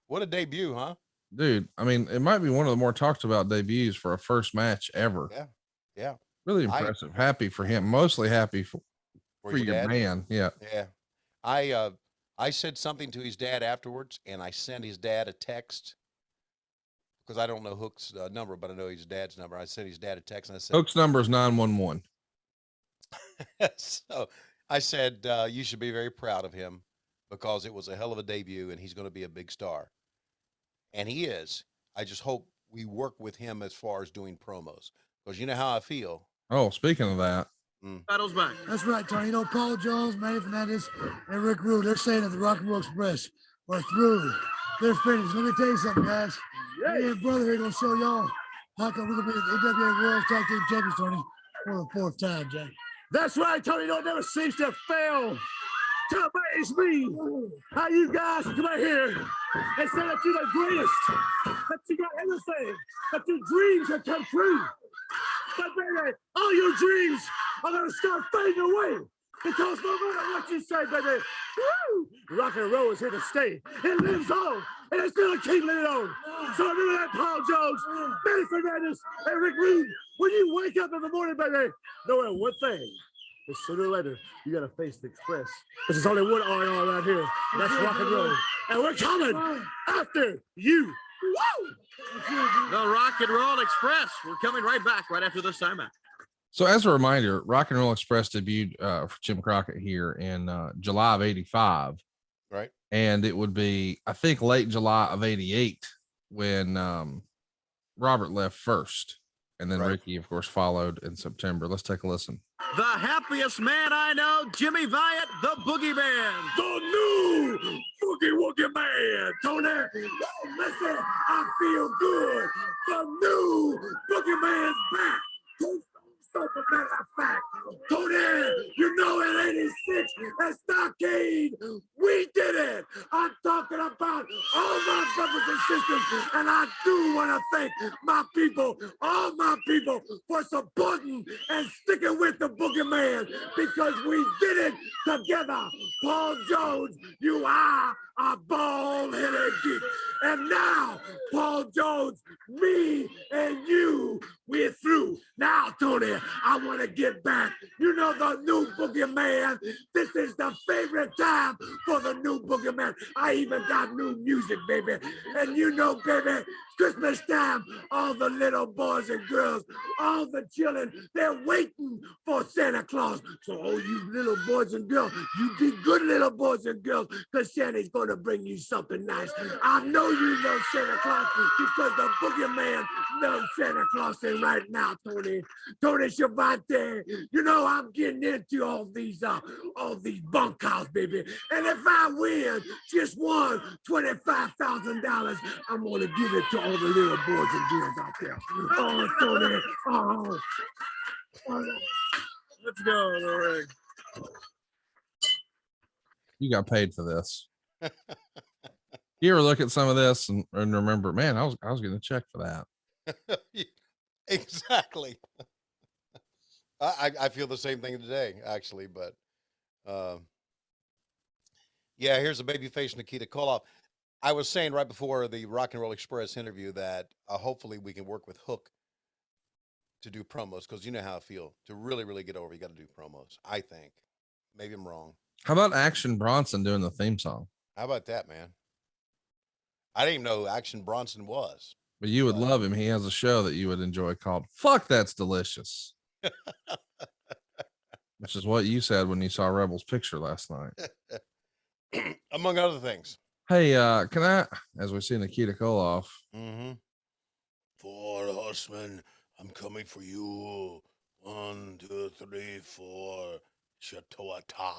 What a debut, huh? Dude, I mean, it might be one of the more talked about debuts for a first match ever. Yeah. Really impressive. Happy for him. Mostly happy for your dad? man. Yeah. Yeah. I said something to his dad afterwards, and I sent his dad a text because I don't know Hook's number, but I know his dad's number. I sent his dad a text, and I said, Hook's number is 911. So I said, you should be very proud of him because it was a hell of a debut, and he's going to be a big star. And he is. I just hope we work with him as far as doing promos, because you know how I feel. Oh, speaking of that, Title's back. That's right, Tony. You know, Paul Jones, Manny Fernandez, and Rick Rude, they're saying that the Rock and Roll Express are through. They're finished. Let me tell you something, guys. Me and brother here going to show y'all how come we're going to be the NWA World Tag Team Champions, Tony, for the fourth time, Jack. That's right, Tony. Don't never cease to fail. To amaze me how you guys come out here and say that you're the greatest, that you got everything, that your dreams have come true. But baby, all your dreams are gonna start fading away. Because no matter what you say, baby, woo, rock and roll is here to stay. It lives on, and it's gonna keep living on. So remember that, Paul Jones, Manny Fernandez, and Rick Rude. When you wake up in the morning, baby, knowing one thing. But sooner or later, you gotta face the Express. Because there's only one R&R around here. And that's rock and roll. And we're coming after you. Woo! The Rock and Roll Express. We're coming right back right after this timeout. so as a reminder, Rock and Roll Express debuted for Jim Crockett here in July of '85, Right. and it would be, I think, late July of '88 when Robert left first, and then Right. Ricky, of course, followed in September. Let's take a listen. The happiest man I know, Jimmy Valiant, the Boogeyman. The new Boogie Man, Tony. Oh, listen, I feel good. The new Boogie Man's back. So, as a matter of fact, Tony, you know in '86 at Stockade, we did it. I'm talking about all my brothers and sisters, and I do want to thank my people, all my people, for supporting and sticking with the Boogeyman, because we did it together. Paul Jones, you are a bald-headed geek. And now, Paul Jones, me and you, we're through. Now, Tony, I want to get back. You know the new Boogeyman. This is the favorite time for the new Boogeyman. I even got new music, baby. And you know, baby, Christmas time, all the little boys and girls, all the children, they're waiting for Santa Claus. So, all you little boys and girls, you be good little boys and girls, because Santa's going to bring you something nice. I know you love Santa Claus because the Boogeyman loves Santa Claus right now, Tony. Tony Schiavone, you know I'm getting into all these bunkhouse, baby. And if I win just won $25,000, I'm going to give it to all the little boys and girls out there. Oh, Tony. Oh. Let's go, Rick. You got paid for this. You ever look at some of this and remember, man, I was getting a check for that. Exactly. I feel the same thing today, actually, but yeah, here's a babyface Nikita Koloff. I was saying right before the Rock and Roll Express interview that hopefully we can work with Hook to do promos, because you know how I feel. To really, really get over, you got to do promos, I think. Maybe I'm wrong. How about Action Bronson doing the theme song? How about that, man? I didn't even know who Action Bronson was. But you would love him. He has a show that you would enjoy called Fuck That's Delicious. Which is what you said when you saw Rebel's picture last night. Among other things. Hey, can I, as we see Nikita Koloff. Mm-hmm. Four Horsemen, I'm coming for you. 1, 2, 3, 4. Chatoata.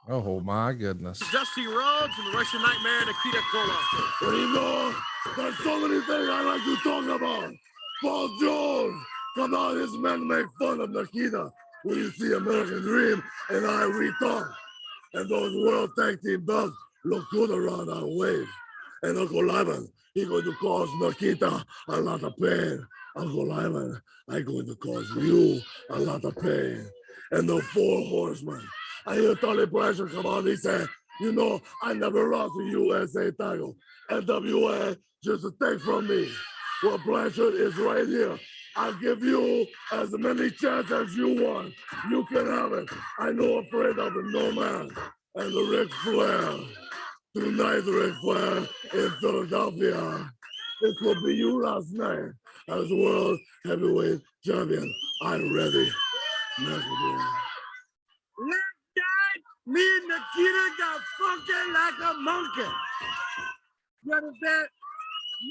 Oh my goodness. Dusty Rhodes and the Russian Nightmare, Nikita Koloff. What do you know? There's so many things I like to talk about. Paul Jones, come on, his men make fun of Nikita when you see American Dream, and I retalk. And those World Tag Team belts look good around our waist. And Uncle Lyman, he's going to cause Nikita a lot of pain. Uncle Lyman, I'm going to cause you a lot of pain. And the Four Horsemen. I hear Tony Blanchard come on, he said, you know, I never lost a USA title. NWA, just a take from me. Well, Blanchard is right here. I'll give you as many chances as you want. You can have it. I know afraid of the no man. And the Ric Flair. Tonight, Ric Flair in Philadelphia. It will be you last night as World Heavyweight Champion. I'm ready. Next one. Me and Nikita got funky like a monkey. You understand?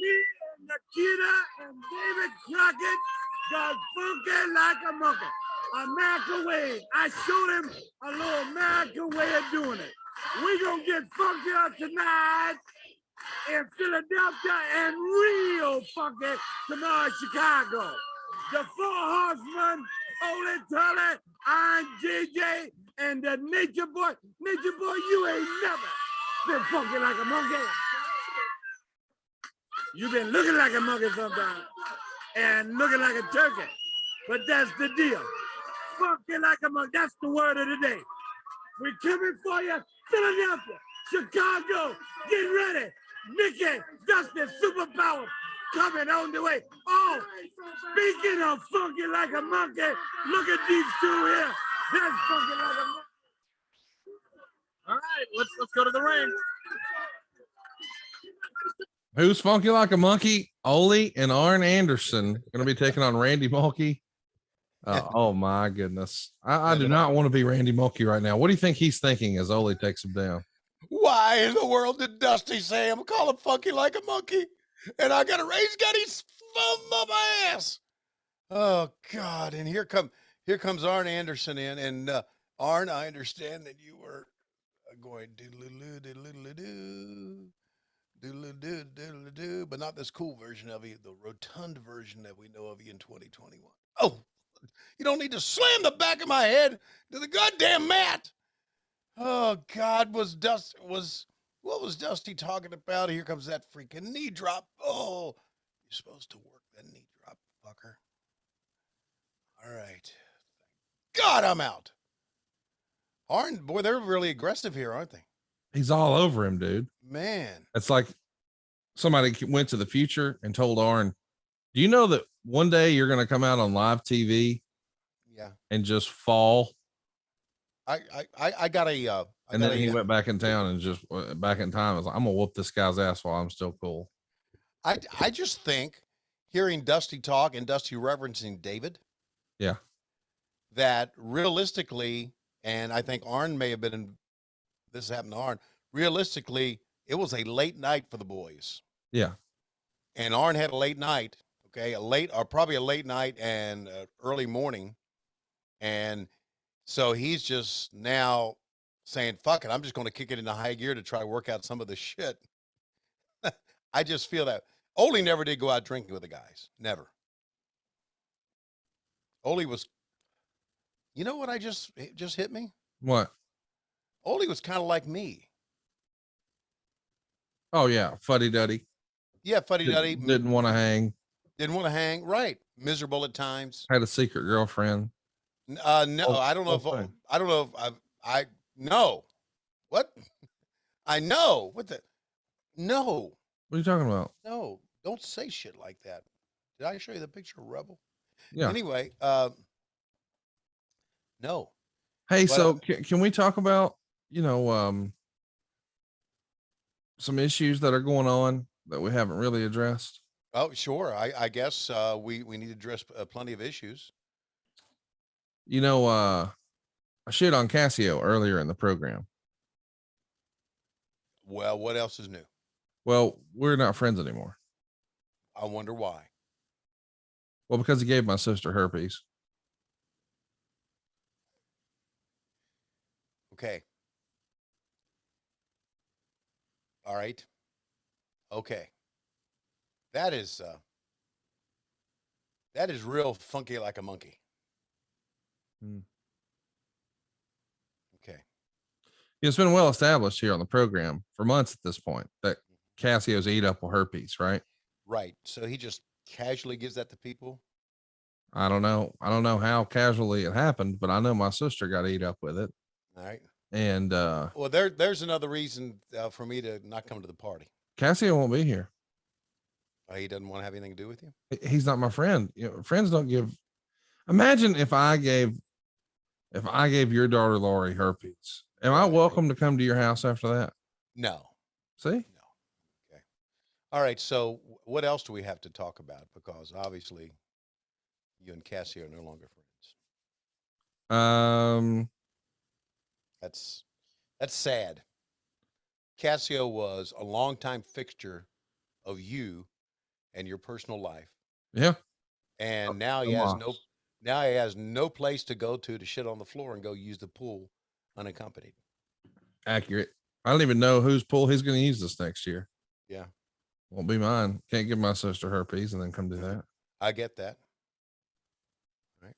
Me and Nikita and David Crockett got funky like a monkey. American way. I showed him a little American way of doing it. We gonna get funkier tonight in Philadelphia and real funky tomorrow in Chicago. The Four Horsemen, Ole Tully, Iron JJ, and the Nature Boy. Nature Boy, you ain't never been funky like a monkey. You've been looking like a monkey sometimes and looking like a turkey. But that's the deal. Funky like a monkey. That's the word of the day. We're coming for you. Philadelphia, Chicago, get ready. Mickey, Dusty, Superpower, coming on the way. Oh, speaking of funky like a monkey, look at these two here. That's funky like a monkey. All right, let's go to the ring. Who's funky like a monkey? Ole and Arn Anderson going to be taking on Randy Mulkey. Oh my goodness. I do not want to be Randy Mulkey right now. What do you think he's thinking as Ole takes him down? Why in the world did Dusty say I'm call him funky like a monkey? And I got to raise got his thumb up my ass. Oh God. And here comes Arn Anderson in. And Arn, I understand that you were going do, but not this cool version of you, the rotund version that we know of you in 2021. Oh, you don't need to slam the back of my head to the goddamn mat. Oh God, what was Dusty talking about? Here comes that freaking knee drop. Oh, you're supposed to work that knee drop, fucker. All right. God, I'm out. Arn, boy, they're really aggressive here, aren't they? He's all over him, dude. Man. It's like somebody went to the future and told Arn, do you know that one day you're going to come out on live TV? Yeah. And just fall. I got a, and then he went back in town and just back in time. I was like, I'm going to whoop this guy's ass while I'm still cool. I just think hearing Dusty talk and Dusty referencing David. Yeah. That realistically, and I think Arn may have been in, this happened to Arn. Realistically, it was a late night for the boys. Yeah. And Arn had a late night, okay, probably a late night and early morning. And so he's just now saying, fuck it, I'm just going to kick it into high gear to try to work out some of the shit. I just feel that. Ole never did go out drinking with the guys. Never. Ole was, you know what it just hit me? What? Ole was kind of like me. Oh yeah, fuddy-duddy. Yeah, fuddy-duddy. Didn't want to hang. Didn't want to hang. Right. Miserable at times. Had a secret girlfriend. No, I don't know if I know. What? I know. What the? No. What are you talking about? No, don't say shit like that. Did I show you the picture of Rebel? Yeah. Anyway, no. Hey, so can we talk about, some issues that are going on that we haven't really addressed? Oh, sure. I guess we need to address plenty of issues. I shit on Casio earlier in the program. Well, what else is new? Well, we're not friends anymore. I wonder why. Well, because he gave my sister herpes. Okay. All right. Okay. That is real funky like a monkey. Okay. It's been well established here on the program for months at this point that Casio's eat up with herpes, right? Right. So he just casually gives that to people. I don't know how casually it happened, but I know my sister got eat up with it. All right. And well, there's another reason for me to not come to the party. Casio won't be here. He doesn't want to have anything to do with you. He's not my friend. Friends don't give. Imagine if I gave your daughter Lori herpes. Am I welcome to come to your house after that? No. See? No. Okay. All right. So what else do we have to talk about? Because obviously you and Cassie are no longer friends. That's sad. Casio was a longtime fixture of you and your personal life. Yeah. And now he has no place to go to shit on the floor and go use the pool unaccompanied. Accurate. I don't even know whose pool he's going to use this next year. Yeah. Won't be mine. Can't give my sister herpes and then come do that. I get that. All right.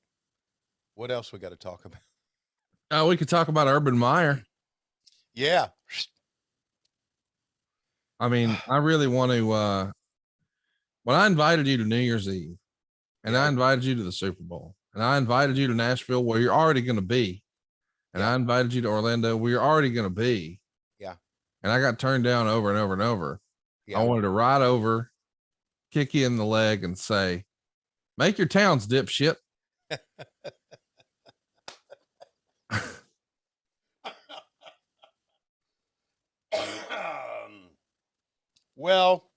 What else we got to talk about? We could talk about Urban Meyer. Yeah. I mean, I really want to, when I invited you to New Year's Eve and I invited you to the Super Bowl and I invited you to Nashville where you're already going to be. And I invited you to Orlando where you're already going to be. Yeah. And I got turned down over and over and over. Yeah. I wanted to ride over, kick you in the leg and say, make your towns, dipshit. Well,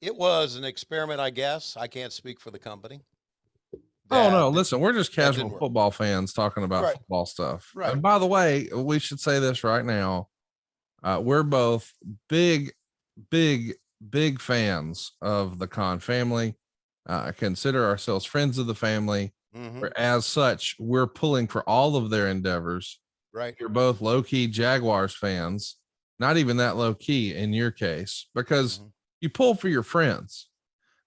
it was an experiment, I guess. I can't speak for the company. Oh no, listen, we're just that casual didn't work. football fans talking about Right. football stuff. Right. And by the way, we should say this right now. We're both big fans of the Khan family. Consider ourselves friends of the family. Mhm. As such, we're pulling for all of their endeavors. Right. You're both low-key Jaguars fans, not even that low-key in your case, because you pull for your friends.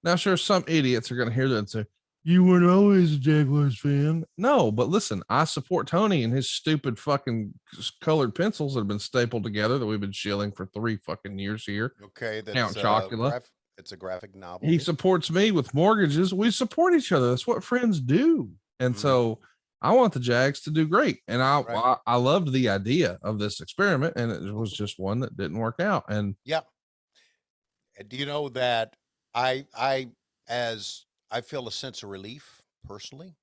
Now, sure, some idiots are going to hear that and say, you weren't always a Jaguars fan. No, but listen, I support Tony and his stupid fucking colored pencils that have been stapled together that we've been shilling for 3 fucking years here. Okay. That's Count Chocula. it's a graphic novel. He supports me with mortgages. We support each other. That's what friends do. And so I want the Jags to do great. And I loved the idea of this experiment, and it was just one that didn't work out. And yeah. Do you know that I feel a sense of relief personally,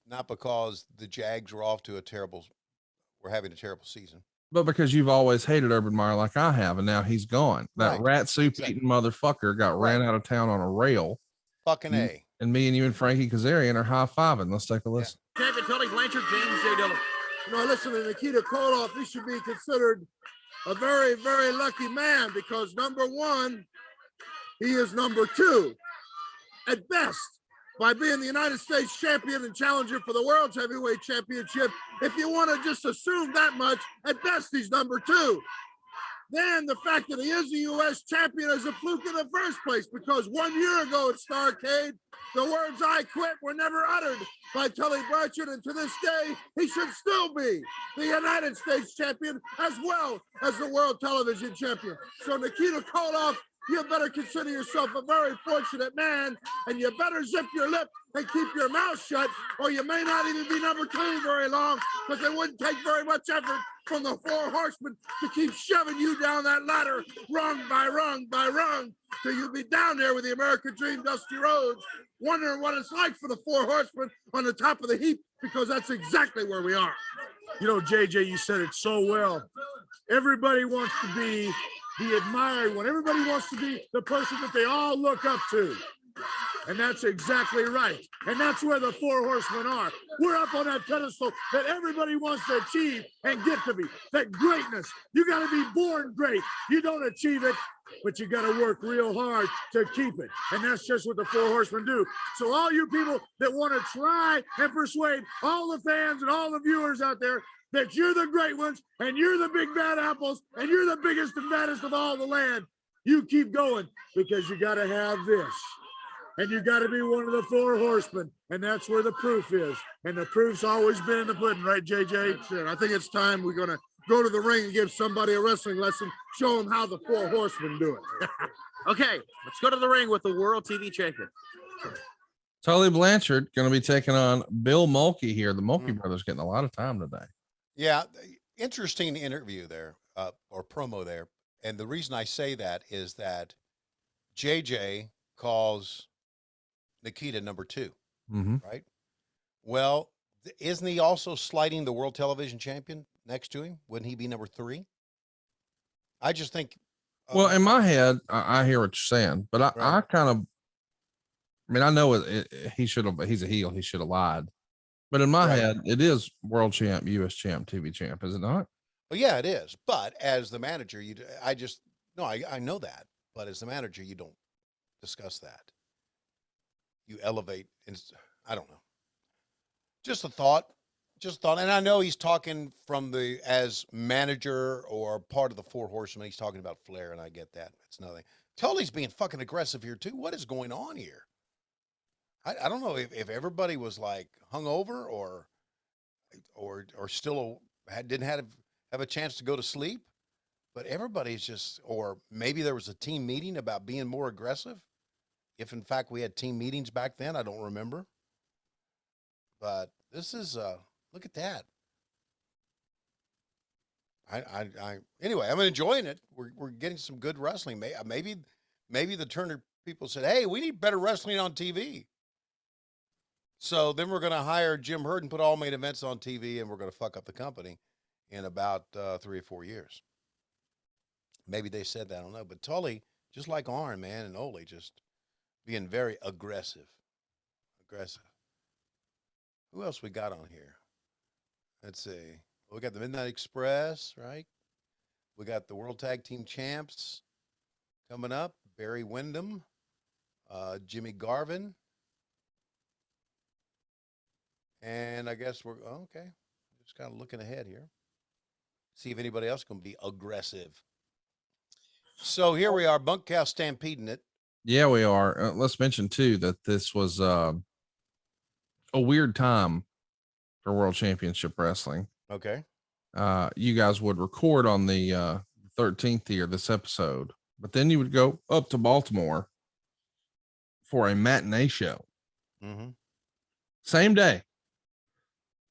not because the Jags were we're having a terrible season. but because you've always hated Urban Meyer like I have, and now he's gone. That rat soup eating motherfucker got ran out of town on a rail. Fucking A. And me and you and Frankie Kazarian are high-fiving. Let's take a listen. Champion Tully Blanchard, James J. Dillon. You know, listen to Nikita Koloff. He should be considered a very, very lucky man because number one, he is number two at best by being the United States champion and challenger for the World's Heavyweight Championship. If you want to just assume that much, at best he's number two. Then the fact that he is the U.S. champion is a fluke in the first place because 1 year ago at Starrcade, the words "I quit" were never uttered by Tully Blanchard, and to this day, he should still be the United States champion as well as the World Television champion. So Nikita Koloff, you better consider yourself a very fortunate man, and you better zip your lip and keep your mouth shut, or you may not even be number two very long, because it wouldn't take very much effort from the Four Horsemen to keep shoving you down that ladder, rung by rung by rung, till you'll be down there with the American Dream, Dusty Rhodes, wondering what it's like for the Four Horsemen on the top of the heap, because that's exactly where we are. You know, JJ, you said it so well. Everybody wants to be the admired one. Everybody wants to be the person that they all look up to. And that's exactly right. And that's where the Four Horsemen are. We're up on that pedestal that everybody wants to achieve and get to be. That greatness. You got to be born great. You don't achieve it, but you got to work real hard to keep it. And that's just what the Four Horsemen do. So all you people that want to try and persuade all the fans and all the viewers out there that you're the great ones and you're the big bad apples and you're the biggest and baddest of all the land, you keep going, because you got to have this. And you got to be one of the Four Horsemen. And that's where the proof is. And the proof's always been in the pudding, right, JJ? Sure. I think it's time we're going to go to the ring and give somebody a wrestling lesson, show them how the Four Horsemen do it. Okay, let's go to the ring with the World TV Champion. Tully Blanchard going to be taking on Bill Mulkey here. The Mulkey brothers getting a lot of time today. Yeah. Interesting interview there, or promo there. And the reason I say that is that JJ calls Nikita number two, right? Well, isn't he also sliding the World Television Champion next to him? Wouldn't he be number three? I just think. Well, in my head, I hear what you're saying, but I kind of, I mean, I know he's a heel. He should have lied. But in my head, it is world champ, U.S. champ, TV champ, is it not? Well, yeah, it is. But as the manager, I know that. But as the manager, you don't discuss that. You elevate, and I don't know. Just a thought. Just a thought. And I know he's talking from as manager or part of the Four Horsemen. He's talking about Flair, and I get that. It's nothing. Tully's being fucking aggressive here too. What is going on here? I don't know if everybody was like hungover or still didn't have a chance to go to sleep, but everybody's just, or maybe there was a team meeting about being more aggressive. If in fact we had team meetings back then, I don't remember. But this is look at that. Anyway, I'm enjoying it. We're getting some good wrestling. Maybe the Turner people said, "Hey, we need better wrestling on TV." So then we're going to hire Jim Herd and put All Main Events on TV, and we're going to fuck up the company in about 3 or 4 years. Maybe they said that, I don't know. But Tully, just like Arn, man, and Ole, just being very aggressive. Who else we got on here? Let's see. We got the Midnight Express, right? We got the World Tag Team Champs coming up. Barry Windham, Jimmy Garvin. And I guess we're okay. Just kind of looking ahead here. See if anybody else can be aggressive. So here we are, Bunkhouse stampeding it. Yeah, we are. Let's mention too that this was a weird time for World Championship Wrestling. Okay. You guys would record on the 13th here, this episode, but then you would go up to Baltimore for a matinee show. Mm-hmm. Same day.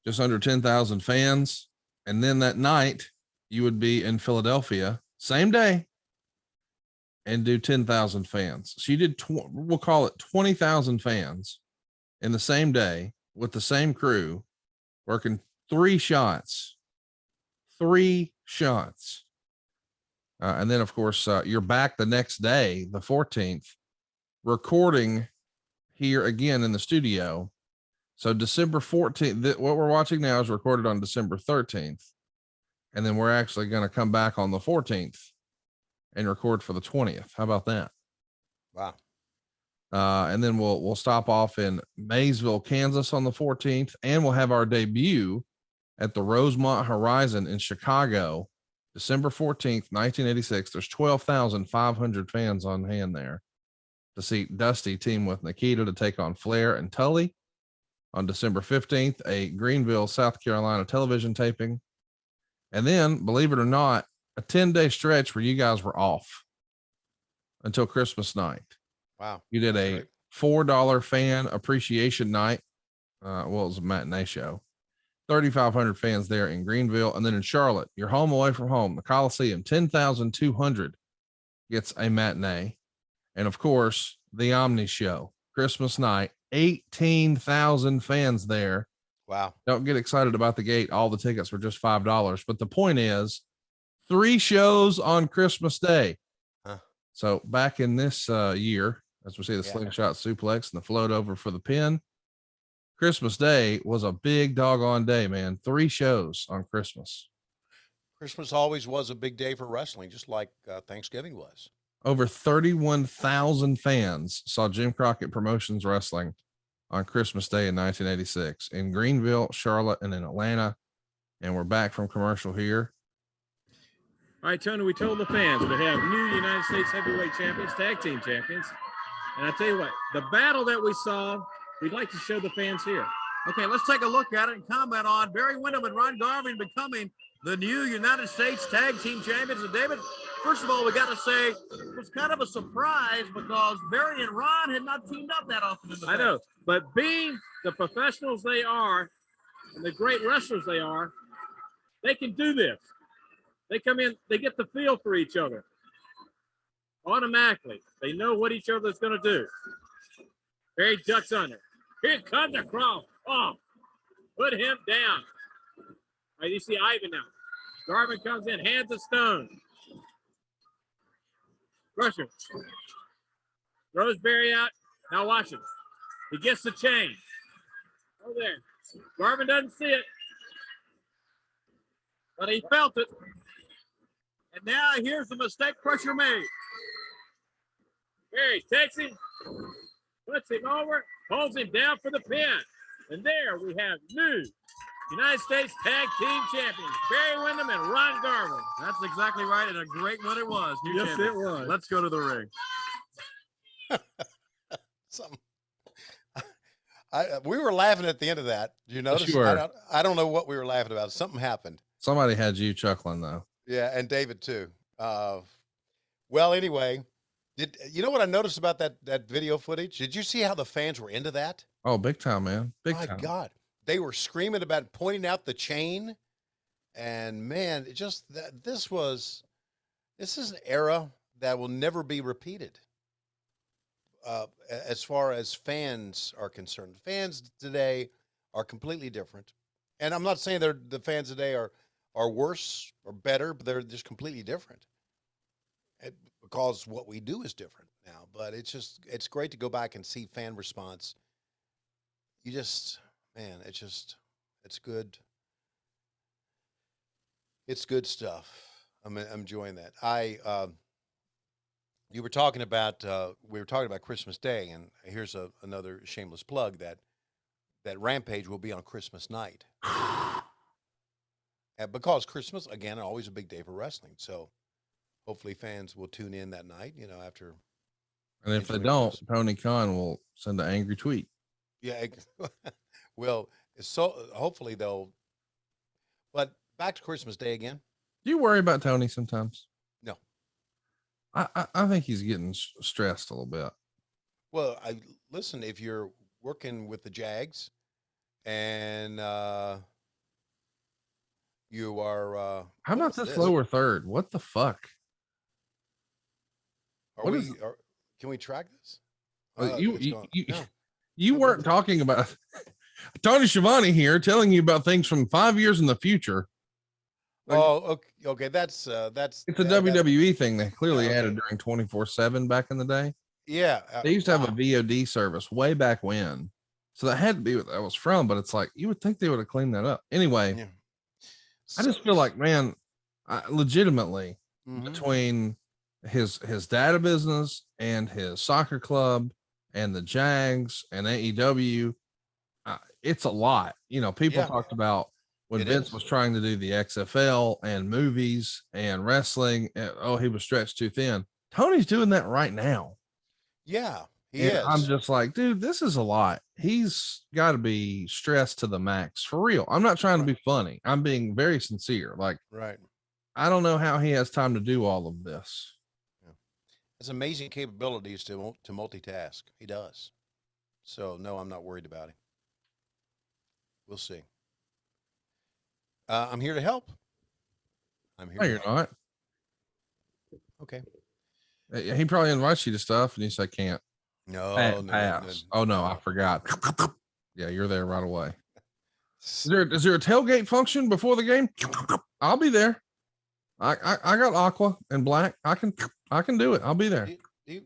Just under 10,000 fans. And then that night you would be in Philadelphia, same day, and do 10,000 fans. So you did, we'll call it 20,000 fans in the same day with the same crew, working 3 shots. And then of course, you're back the next day, the 14th, recording here again in the studio. So December 14th, what we're watching now is recorded on December 13th. And then we're actually going to come back on the 14th and record for the 20th. How about that? Wow. And then we'll stop off in Maysville, Kansas on the 14th. And we'll have our debut at the Rosemont Horizon in Chicago, December 14th, 1986. There's 12,500 fans on hand there to see Dusty team with Nikita to take on Flair and Tully. On December 15th, a Greenville, South Carolina television taping. And then, believe it or not, a 10-day stretch where you guys were off until Christmas night. Wow. You did a $4 fan appreciation night. Well, it was a matinee show. 3,500 fans there in Greenville. And then in Charlotte, you're home away from home, the Coliseum, 10,200 gets a matinee. And of course, the Omni show, Christmas night, 18,000 fans there. Wow. Don't get excited about the gate. All the tickets were just $5. But the point is 3 shows on Christmas Day. Huh. So back in this year, as we see the slingshot suplex and the float over for the pin, Christmas Day was a big doggone day, man. 3 shows on Christmas. Christmas always was a big day for wrestling, just like Thanksgiving was. Over 31,000 fans saw Jim Crockett Promotions Wrestling on Christmas Day in 1986 in Greenville, Charlotte, and in Atlanta. And we're back from commercial here. All right, Tony, we told the fans we have new United States Heavyweight Champions, Tag Team Champions. And I tell you what, the battle that we saw, we'd like to show the fans here. Okay, let's take a look at it and comment on Barry Windham and Ron Garvin becoming the new United States Tag Team Champions. And David, first of all, we got to say it was kind of a surprise because Barry and Ron had not teamed up that often in the past. I know, but being the professionals they are and the great wrestlers they are, they can do this. They come in, they get the feel for each other. Automatically, they know what each other's going to do. Barry ducks under. Here comes a cross. Oh, put him down. All right, you see Ivan now. Garvin comes in, hands a stone. Crusher. Throws Barry out. Now watch him. He gets the chain. Over there. Garvin doesn't see it, but he felt it. And now here's the mistake Crusher made. Barry takes him, puts him over, holds him down for the pin. And there we have new United States Tag Team Champions, Barry Windham and Ron Garvin. That's exactly right, and a great one it was. New Yes, champion. it was. Let's go to the ring. Something. We were laughing at the end of that. Did you notice? you were. I don't know what we were laughing about. Something happened. Somebody had you chuckling though. Yeah, and David too. Well, anyway, did you know what I noticed about that video footage? Did you see how the fans were into that? Oh, big time, man. Big My time. God, they were screaming about pointing out the chain, and man, it just this is an era that will never be repeated. As far as fans are concerned, fans today are completely different, and I'm not saying the fans today are worse or better, but they're just completely different. Because what we do is different now, but it's great to go back and see fan response. It's good. It's good stuff. I'm enjoying that. We were talking about Christmas Day, and here's another shameless plug that Rampage will be on Christmas night. And because Christmas, again, always a big day for wrestling. So hopefully fans will tune in that night, after. And if they don't, Tony Khan will send an angry tweet. Yeah. Well, so hopefully they'll. But back to Christmas Day again. Do you worry about Tony sometimes? No. I think he's getting stressed a little bit. Well, listen, if you're working with the Jags and you are How about this lower third? What the fuck? Can we track this? You weren't talking about Tony Schiavone here telling you about things from 5 years in the future. Oh, okay. That's it's a WWE thing they clearly added during 24/7 back in the day. Yeah, they used to have a VOD service way back when, so that had to be what that was from. But it's like you would think they would have cleaned that up anyway. Yeah. I just feel like, man, legitimately between his data business and his soccer club and the Jags and AEW, it's a lot. People talked about when Vince was trying to do the XFL and movies and wrestling, he was stretched too thin. Tony's doing that right now. Yeah, he is. I'm just like, dude, this is a lot. He's got to be stressed to the max for real. I'm not trying to be funny. I'm being very sincere. Like, right. I don't know how he has time to do all of this. Yeah. It's amazing capabilities to multitask. He does. So no, I'm not worried about it. We'll see. I'm here to help. I'm here. No, you're not. Okay. He probably invites you to stuff, and you say can't. No, pass. Oh no, I forgot. Yeah, you're there right away. Is there a tailgate function before the game? I'll be there. I got aqua and black. I can do it. I'll be there. Do you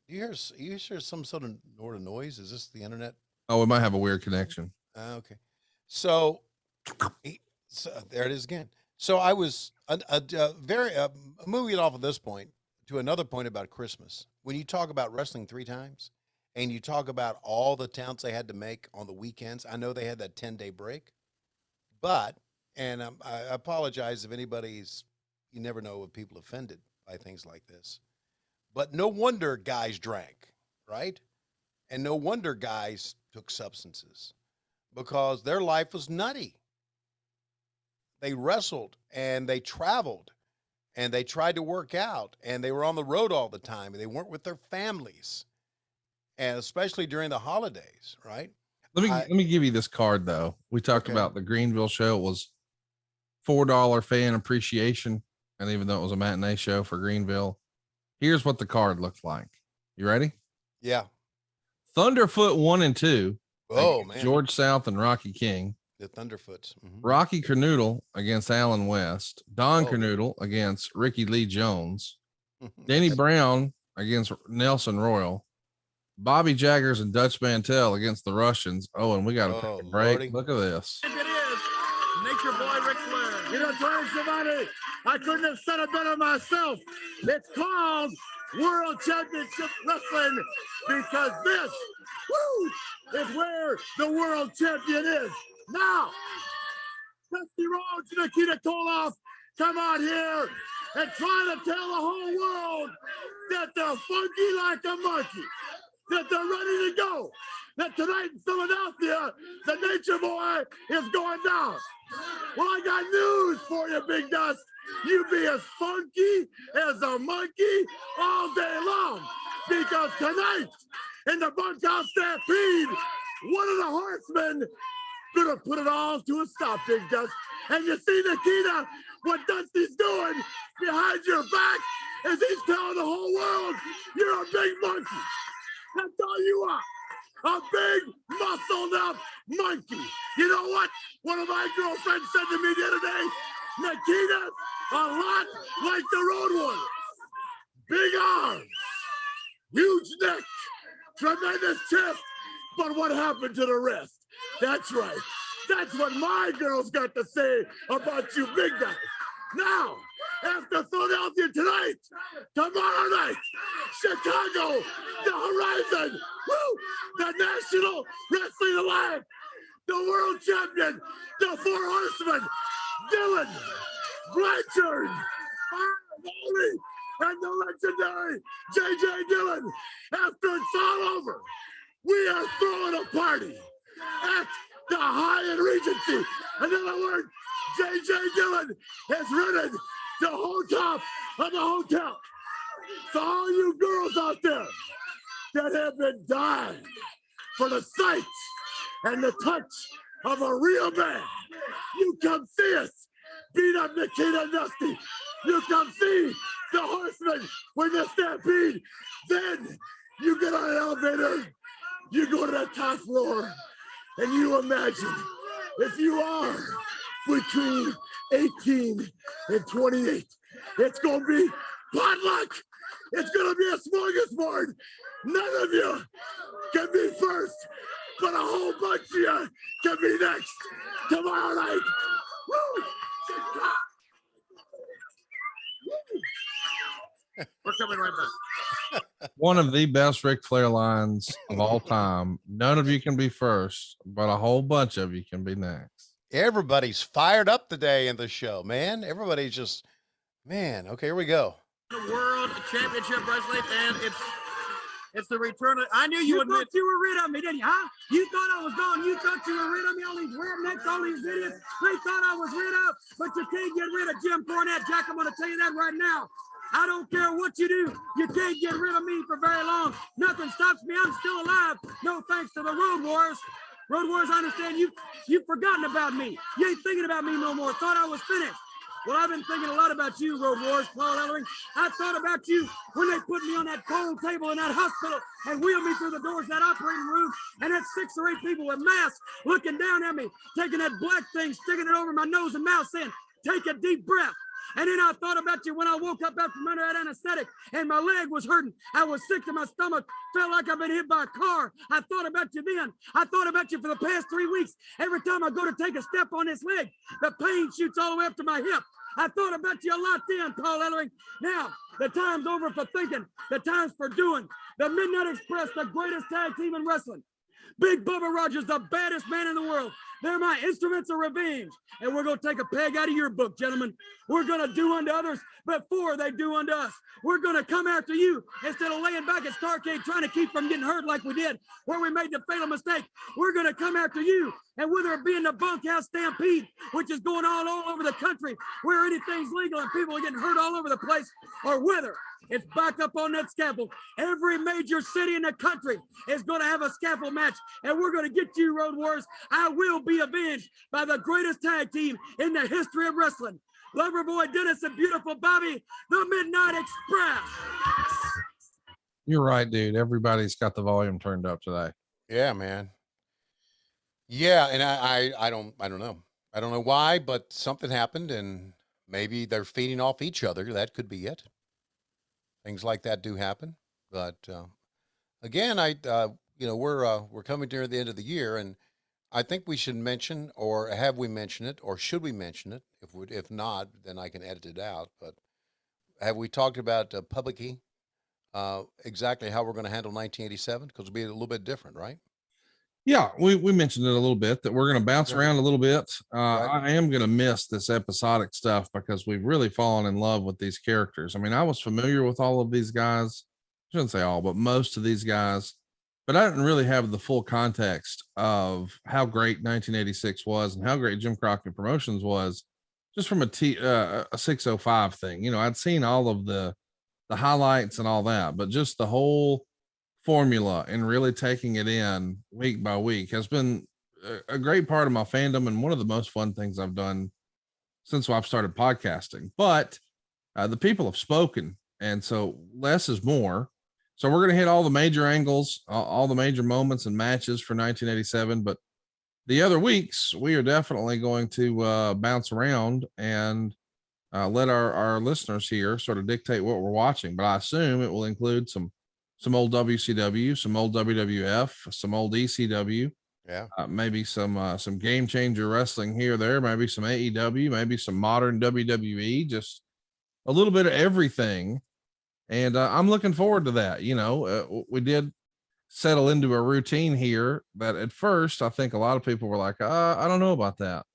hear some sort of noise? Is this the internet? Oh, we might have a weird connection. Okay. So there it is again. So I was moving off of this point to another point about Christmas. When you talk about wrestling 3 times and you talk about all the towns they had to make on the weekends, I know they had that 10-day break, but, and I apologize if you never know if people offended by things like this, but no wonder guys drank, right? And no wonder guys took substances because their life was nutty. They wrestled and they traveled and they tried to work out and they were on the road all the time and they weren't with their families, and especially during the holidays, right? Let me give you this card though. We talked about the Greenville show. It was $4 fan appreciation, and even though it was a matinee show for Greenville, here's what the card looked like. You ready? Yeah. Thunderfoot 1 and 2. Oh man, George South and Rocky King. The Thunderfoots. Rocky Kernoodle against Alan West. Don Kernoodle against Ricky Lee Jones. Denny Brown against Nelson Royal. Bobby Jaggers and Dutch Mantel against the Russians. Oh, and we got to take a break. Lordy. Look at this. It is Nature Boy Ric Flair. You know, Tony Schiavone, I couldn't have said it better myself. It's called World Championship Wrestling because this, woo, is where the world champion is. Now, Dusty Rhodes and Nikita Koloff come out here and try to tell the whole world that they're funky like a monkey, that they're ready to go, that tonight in Philadelphia, the Nature Boy is going down. Well, I got news for you, Big Dust. You be as funky as a monkey all day long, because tonight in the Bunkhouse Stampede, one of the Horsemen gonna put it all to a stop, Big Dust. And you see, Nikita, what Dusty's doing behind your back is he's telling the whole world you're a big monkey. That's all you are. A big, muscled up monkey. You know what? One of my girlfriends said to me the other day, Nikita's a lot like the Road Warriors. Big arms, huge neck, tremendous chest, but what happened to the rest? That's right. That's what my girls got to say about you big guys. Now, after Philadelphia tonight, tomorrow night, Chicago, the Horizon, woo, the National Wrestling Alliance, the world champion, the Four Horsemen, Dylan, Blanchard, Foley, and the legendary J.J. Dillon. After it's all over, we are throwing a party at the Hyatt Regency. In other words, J.J. Dillon has rented the whole top of the hotel. So all you girls out there that have been dying for the sight and the touch of a real man, you come see us beat up Nikita and Dusty. You come see the Horsemen win the Stampede. Then you get on an elevator, you go to the top floor, and you imagine if you are between 18 and 28, it's going to be potluck. It's going to be a smorgasbord. None of you can be first, but a whole bunch of you can be next tomorrow night. Woo! We're coming right back. One of the best Ric Flair lines of all time. None of you can be first, but a whole bunch of you can be next. Everybody's fired up today in the show, man. Everybody's just, man. Okay, here we go. The World Championship Wrestling, and it's the return of, I knew you would thought you were rid of me, didn't you, huh? You thought I was gone. You thought you were rid of me, all these rednecks, all these idiots. They thought I was rid of, but you can't get rid of Jim Cornette, Jack. I'm going to tell you that right now. I don't care what you do. You can't get rid of me for very long. Nothing stops me. I'm still alive. No thanks to the Road Warriors. Road Warriors, I understand you've forgotten about me. You ain't thinking about me no more. Thought I was finished. Well, I've been thinking a lot about you, Road Warriors, Paul Ellering. I thought about you when they put me on that cold table in that hospital and wheeled me through the doors of that operating room, and that 6 or 8 people with masks looking down at me, taking that black thing, sticking it over my nose and mouth, saying, take a deep breath. And then I thought about you when I woke up after under that anesthetic and my leg was hurting. I was sick to my stomach, felt like I've been hit by a car. I thought about you then. I thought about you for the past 3 weeks. Every time I go to take a step on this leg, the pain shoots all the way up to my hip. I thought about you a lot then, Paul Ellering. Now, the time's over for thinking. The time's for doing. The Midnight Express, the greatest tag team in wrestling. Big Bubba Rogers, the baddest man in the world. They're my instruments of revenge. And we're going to take a peg out of your book, gentlemen. We're going to do unto others before they do unto us. We're going to come after you instead of laying back at Starcade trying to keep from getting hurt like we did where we made the fatal mistake. We're going to come after you. And whether it be in the Bunkhouse Stampede, which is going on all over the country, where anything's legal and people are getting hurt all over the place, or whether it's back up on that scaffold. Every major city in the country is going to have a scaffold match, and we're going to get you, Road Warriors. I will be avenged by the greatest tag team in the history of wrestling. Loverboy Dennis and Beautiful Bobby, the Midnight Express. You're right, dude. Everybody's got the volume turned up today. Yeah, man. Yeah, and I don't know. I don't know why, but something happened, and maybe they're feeding off each other. That could be it. Things like that do happen, but again, we're coming near the end of the year, and I think we should mention, or have we mentioned it, or should we mention it? If not, then I can edit it out. But have we talked about publicly exactly how we're going to handle 1987? Because it'll be a little bit different, right? Yeah, we mentioned it a little bit that we're going to bounce Okay. around a little bit. Right. I am going to miss this episodic stuff because we've really fallen in love with these characters. I mean, I was familiar with all of these guys. I shouldn't say all, but most of these guys. But I didn't really have the full context of how great 1986 was and how great Jim Crockett Promotions was, just from a 605 thing. You know, I'd seen all of the highlights and all that, but just the whole formula and really taking it in week by week has been a great part of my fandom and one of the most fun things I've done since I've started podcasting. But the people have spoken, and so less is more. So we're going to hit all the major angles, all the major moments and matches for 1987. But the other weeks, we are definitely going to bounce around and let our listeners here sort of dictate what we're watching. But I assume it will include some old WCW, some old WWF, some old ECW, Yeah. maybe some game changer wrestling here, there, maybe some AEW, maybe some modern WWE, just a little bit of everything. And I'm looking forward to that. You know, we did settle into a routine here that at first I think a lot of people were like, I don't know about that.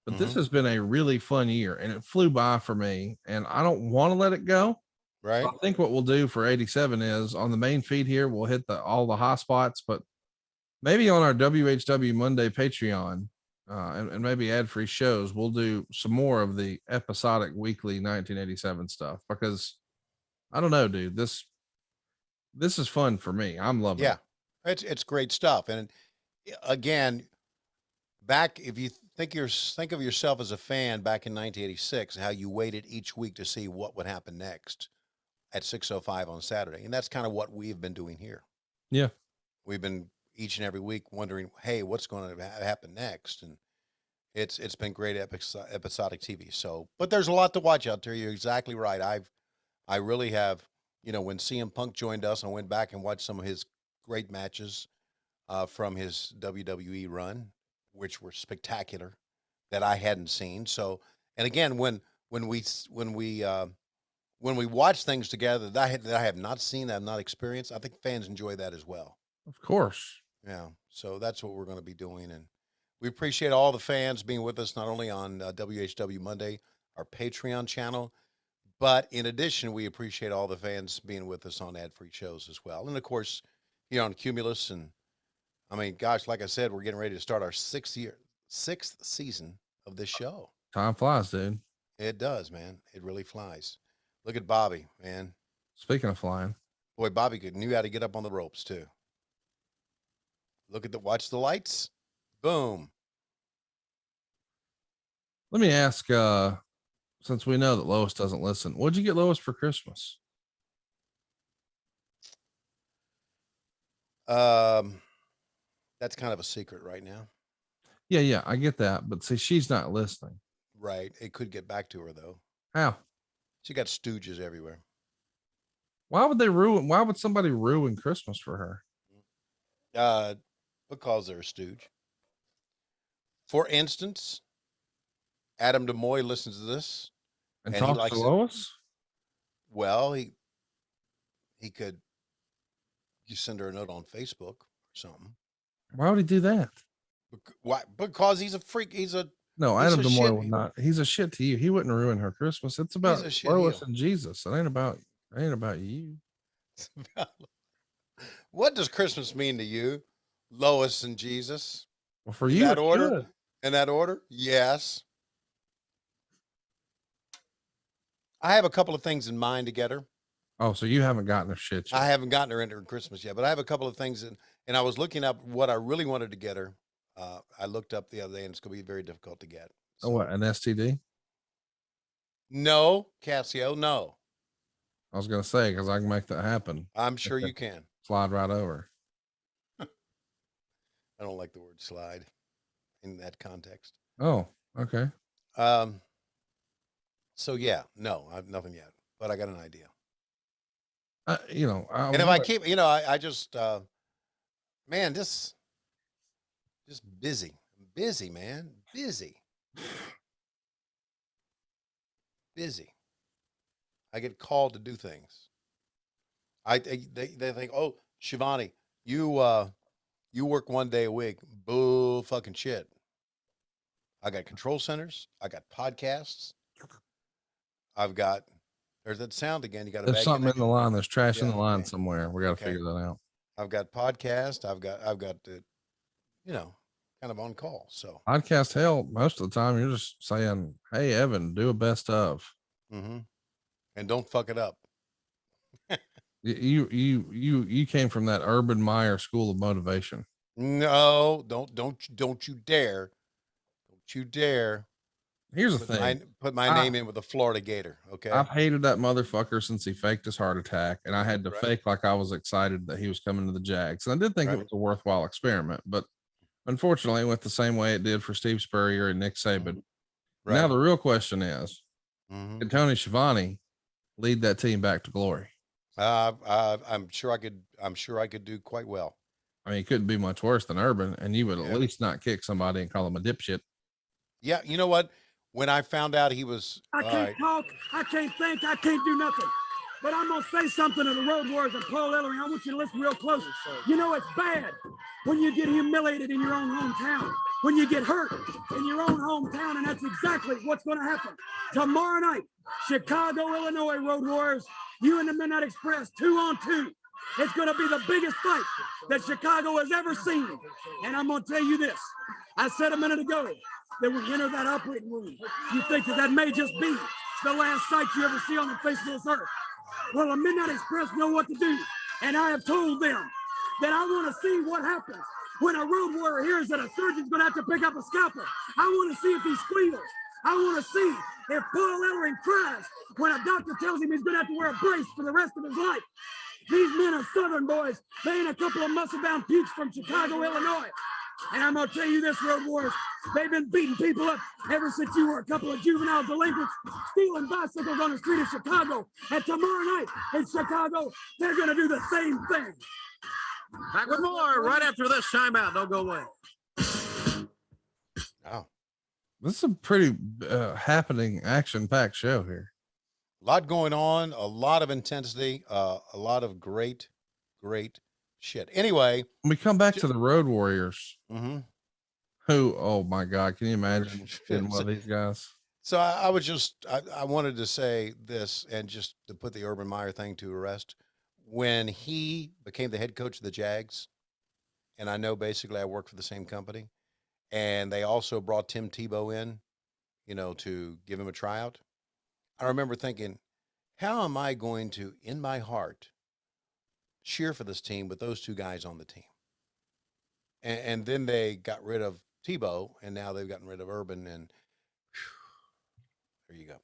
But this has been a really fun year and it flew by for me. And I don't want to let it go. Right. I think what we'll do for 87 is on the main feed here, we'll hit all the hot spots, but maybe on our WHW Monday Patreon and maybe ad-free shows, we'll do some more of the episodic weekly 1987 stuff because I don't know, dude, this is fun for me. I'm loving Yeah. it. It's great stuff. And again, back if you think of yourself as a fan back in 1986, how you waited each week to see what would happen next at 6:05 on Saturday. And that's kind of what we've been doing here. Yeah. We've been each and every week wondering, hey, what's going to happen next? And it's been great episodic TV. So, but there's a lot to watch out there. You're exactly right. I really have, you know, when CM Punk joined us, I went back and watched some of his great matches from his WWE run, which were spectacular that I hadn't seen. So, and again, when we watch things together that I have not seen, that I've not experienced, I think fans enjoy that as well. Of course. Yeah. So that's what we're going to be doing. And we appreciate all the fans being with us, not only on WHW Monday, our Patreon channel, but in addition, we appreciate all the fans being with us on ad-free shows as well. And of course, here on Cumulus. And I mean, gosh, like I said, we're getting ready to start our sixth season of this show. Time flies, dude. It does, man. It really flies. Look at Bobby, man. Speaking of flying. Boy, Bobby knew how to get up on the ropes too. Watch the lights. Boom. Let me ask, since we know that Lois doesn't listen, what'd you get Lois for Christmas? That's kind of a secret right now. Yeah, I get that. But see, she's not listening. Right. It could get back to her though. How? She got stooges everywhere. Why would somebody ruin Christmas for her? Because they're a stooge. For instance, Adam DeMoy listens to this And he talk likes to it. Lois? Well, he could you send her a note on Facebook or something. Why would he do that? Why? Because he's a freak. No, He's Adam a DeMoy shit- would not. He's a shit to you. He wouldn't ruin her Christmas. It's about a shit Lois heel. and Jesus. It ain't about you. What does Christmas mean to you? Lois and Jesus? Well, for In you, that it order? should. In that order? Yes. I have a couple of things in mind to get her. Oh, so you haven't gotten her shit yet. I haven't gotten her into her Christmas yet, but I have a couple of things and I was looking up what I really wanted to get her. I looked up the other day and it's going to be very difficult to get. Oh, what, an STD? No, Cassio, no. I was going to say, because I can make that happen. I'm sure you can. Slide right over. I don't like the word slide in that context. Oh, okay. So yeah, no, I've nothing yet, but I got an idea. And if I keep, I just, man, just busy. busy, man. Busy. I get called to do things. They think, oh, Shivani, you work 1 day a week. Bull fucking shit. I got control centers. I got podcasts. I've got. There's that sound again. You got a There's bad something in the connection? line. There's trash in Yeah, the line okay. somewhere. We got to Okay. figure that out. I've got podcast. I've got the, kind of on call. So. Podcast, hell, most of the time you're just saying, "Hey, Evan, do a best of." Mm-hmm. And don't fuck it up. You came from that Urban Meyer school of motivation. No, don't you dare. Don't you dare. Here's the thing. Put my name in with a Florida Gator. Okay. I've hated that motherfucker since he faked his heart attack, and I had to Right. fake like I was excited that he was coming to the Jags. And I did think it Right. was a worthwhile experiment, but unfortunately, it went the same way it did for Steve Spurrier and Nick Saban. Right. Now the real question is, Mhm. can Tony Schiavone lead that team back to glory? I'm sure I could do quite well. I mean, it couldn't be much worse than Urban, and you would at Yeah. least not kick somebody and call him a dipshit. Yeah, you know what? When I found out he was, I can't talk. I can't think. I can't do nothing. But I'm going to say something to the Road Warriors and Paul Ellering. I want you to listen real close. You know, it's bad when you get humiliated in your own hometown, when you get hurt in your own hometown, and that's exactly what's going to happen. Tomorrow night, Chicago, Illinois, Road Warriors, you and the Midnight Express, 2-on-2. It's going to be the biggest fight that Chicago has ever seen. And I'm going to tell you this. I said a minute ago that we enter that operating room. You think that may just be the last sight you ever see on the face of this earth. Well, the Midnight Express know what to do. And I have told them that I want to see what happens when a Road Warrior hears that a surgeon's going to have to pick up a scalpel. I want to see if he squeals. I want to see if Paul Ellering cries when a doctor tells him he's going to have to wear a brace for the rest of his life. These men are Southern boys. They ain't a couple of muscle-bound pukes from Chicago, Illinois. And I'm going to tell you this, Road Warriors, they've been beating people up ever since you were a couple of juvenile delinquents stealing bicycles on the street of Chicago. And tomorrow night in Chicago, they're going to do the same thing. Back with more right after this timeout. Don't go away. Oh, This is a pretty happening, action-packed show here. a lot going on, a lot of intensity, a lot of great shit. Anyway, We come back to the Road Warriors, mhm. who, oh my God, can you imagine getting one of these guys? So I wanted to say this and just to put the Urban Meyer thing to rest. When he became the head coach of the Jags, and I know basically I worked for the same company, and they also brought Tim Tebow in, to give him a tryout. I remember thinking, how am I going to, in my heart, cheer for this team with those two guys on the team? And then they got rid of Tebow, and now they've gotten rid of Urban, and there you go.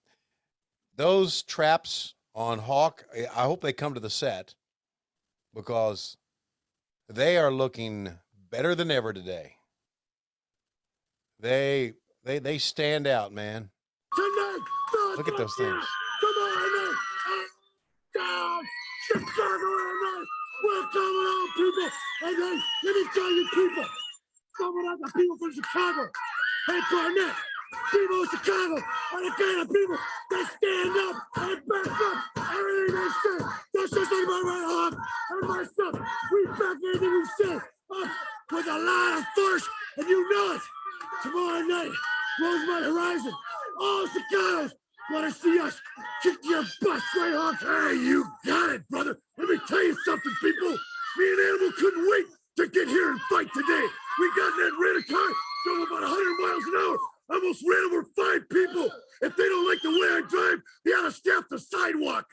Those traps on Hawk, I hope they come to the set because they are looking better than ever today. They stand out, man. Tonight, Look at those things. tomorrow night, down Chicago, Illinois. We're coming on, people. And then, let me tell you, people, coming out the people from Chicago. Hey, Cornette, people in Chicago are the kind of people that stand up and back up everything they say. That's just like my right Hawk and myself. We back everything we say up with a lot of force, and you know it. Tomorrow night, Rosemont Horizon, all Chicago's want to see us kick your butts, right, Hawk? Hey, you got it, brother. Let me tell you something, people. Me and Animal couldn't wait to get here and fight today. We got in that rental car, drove about 100 miles an hour, almost ran over 5 people. If they don't like the way I drive, they ought to stay off the sidewalk.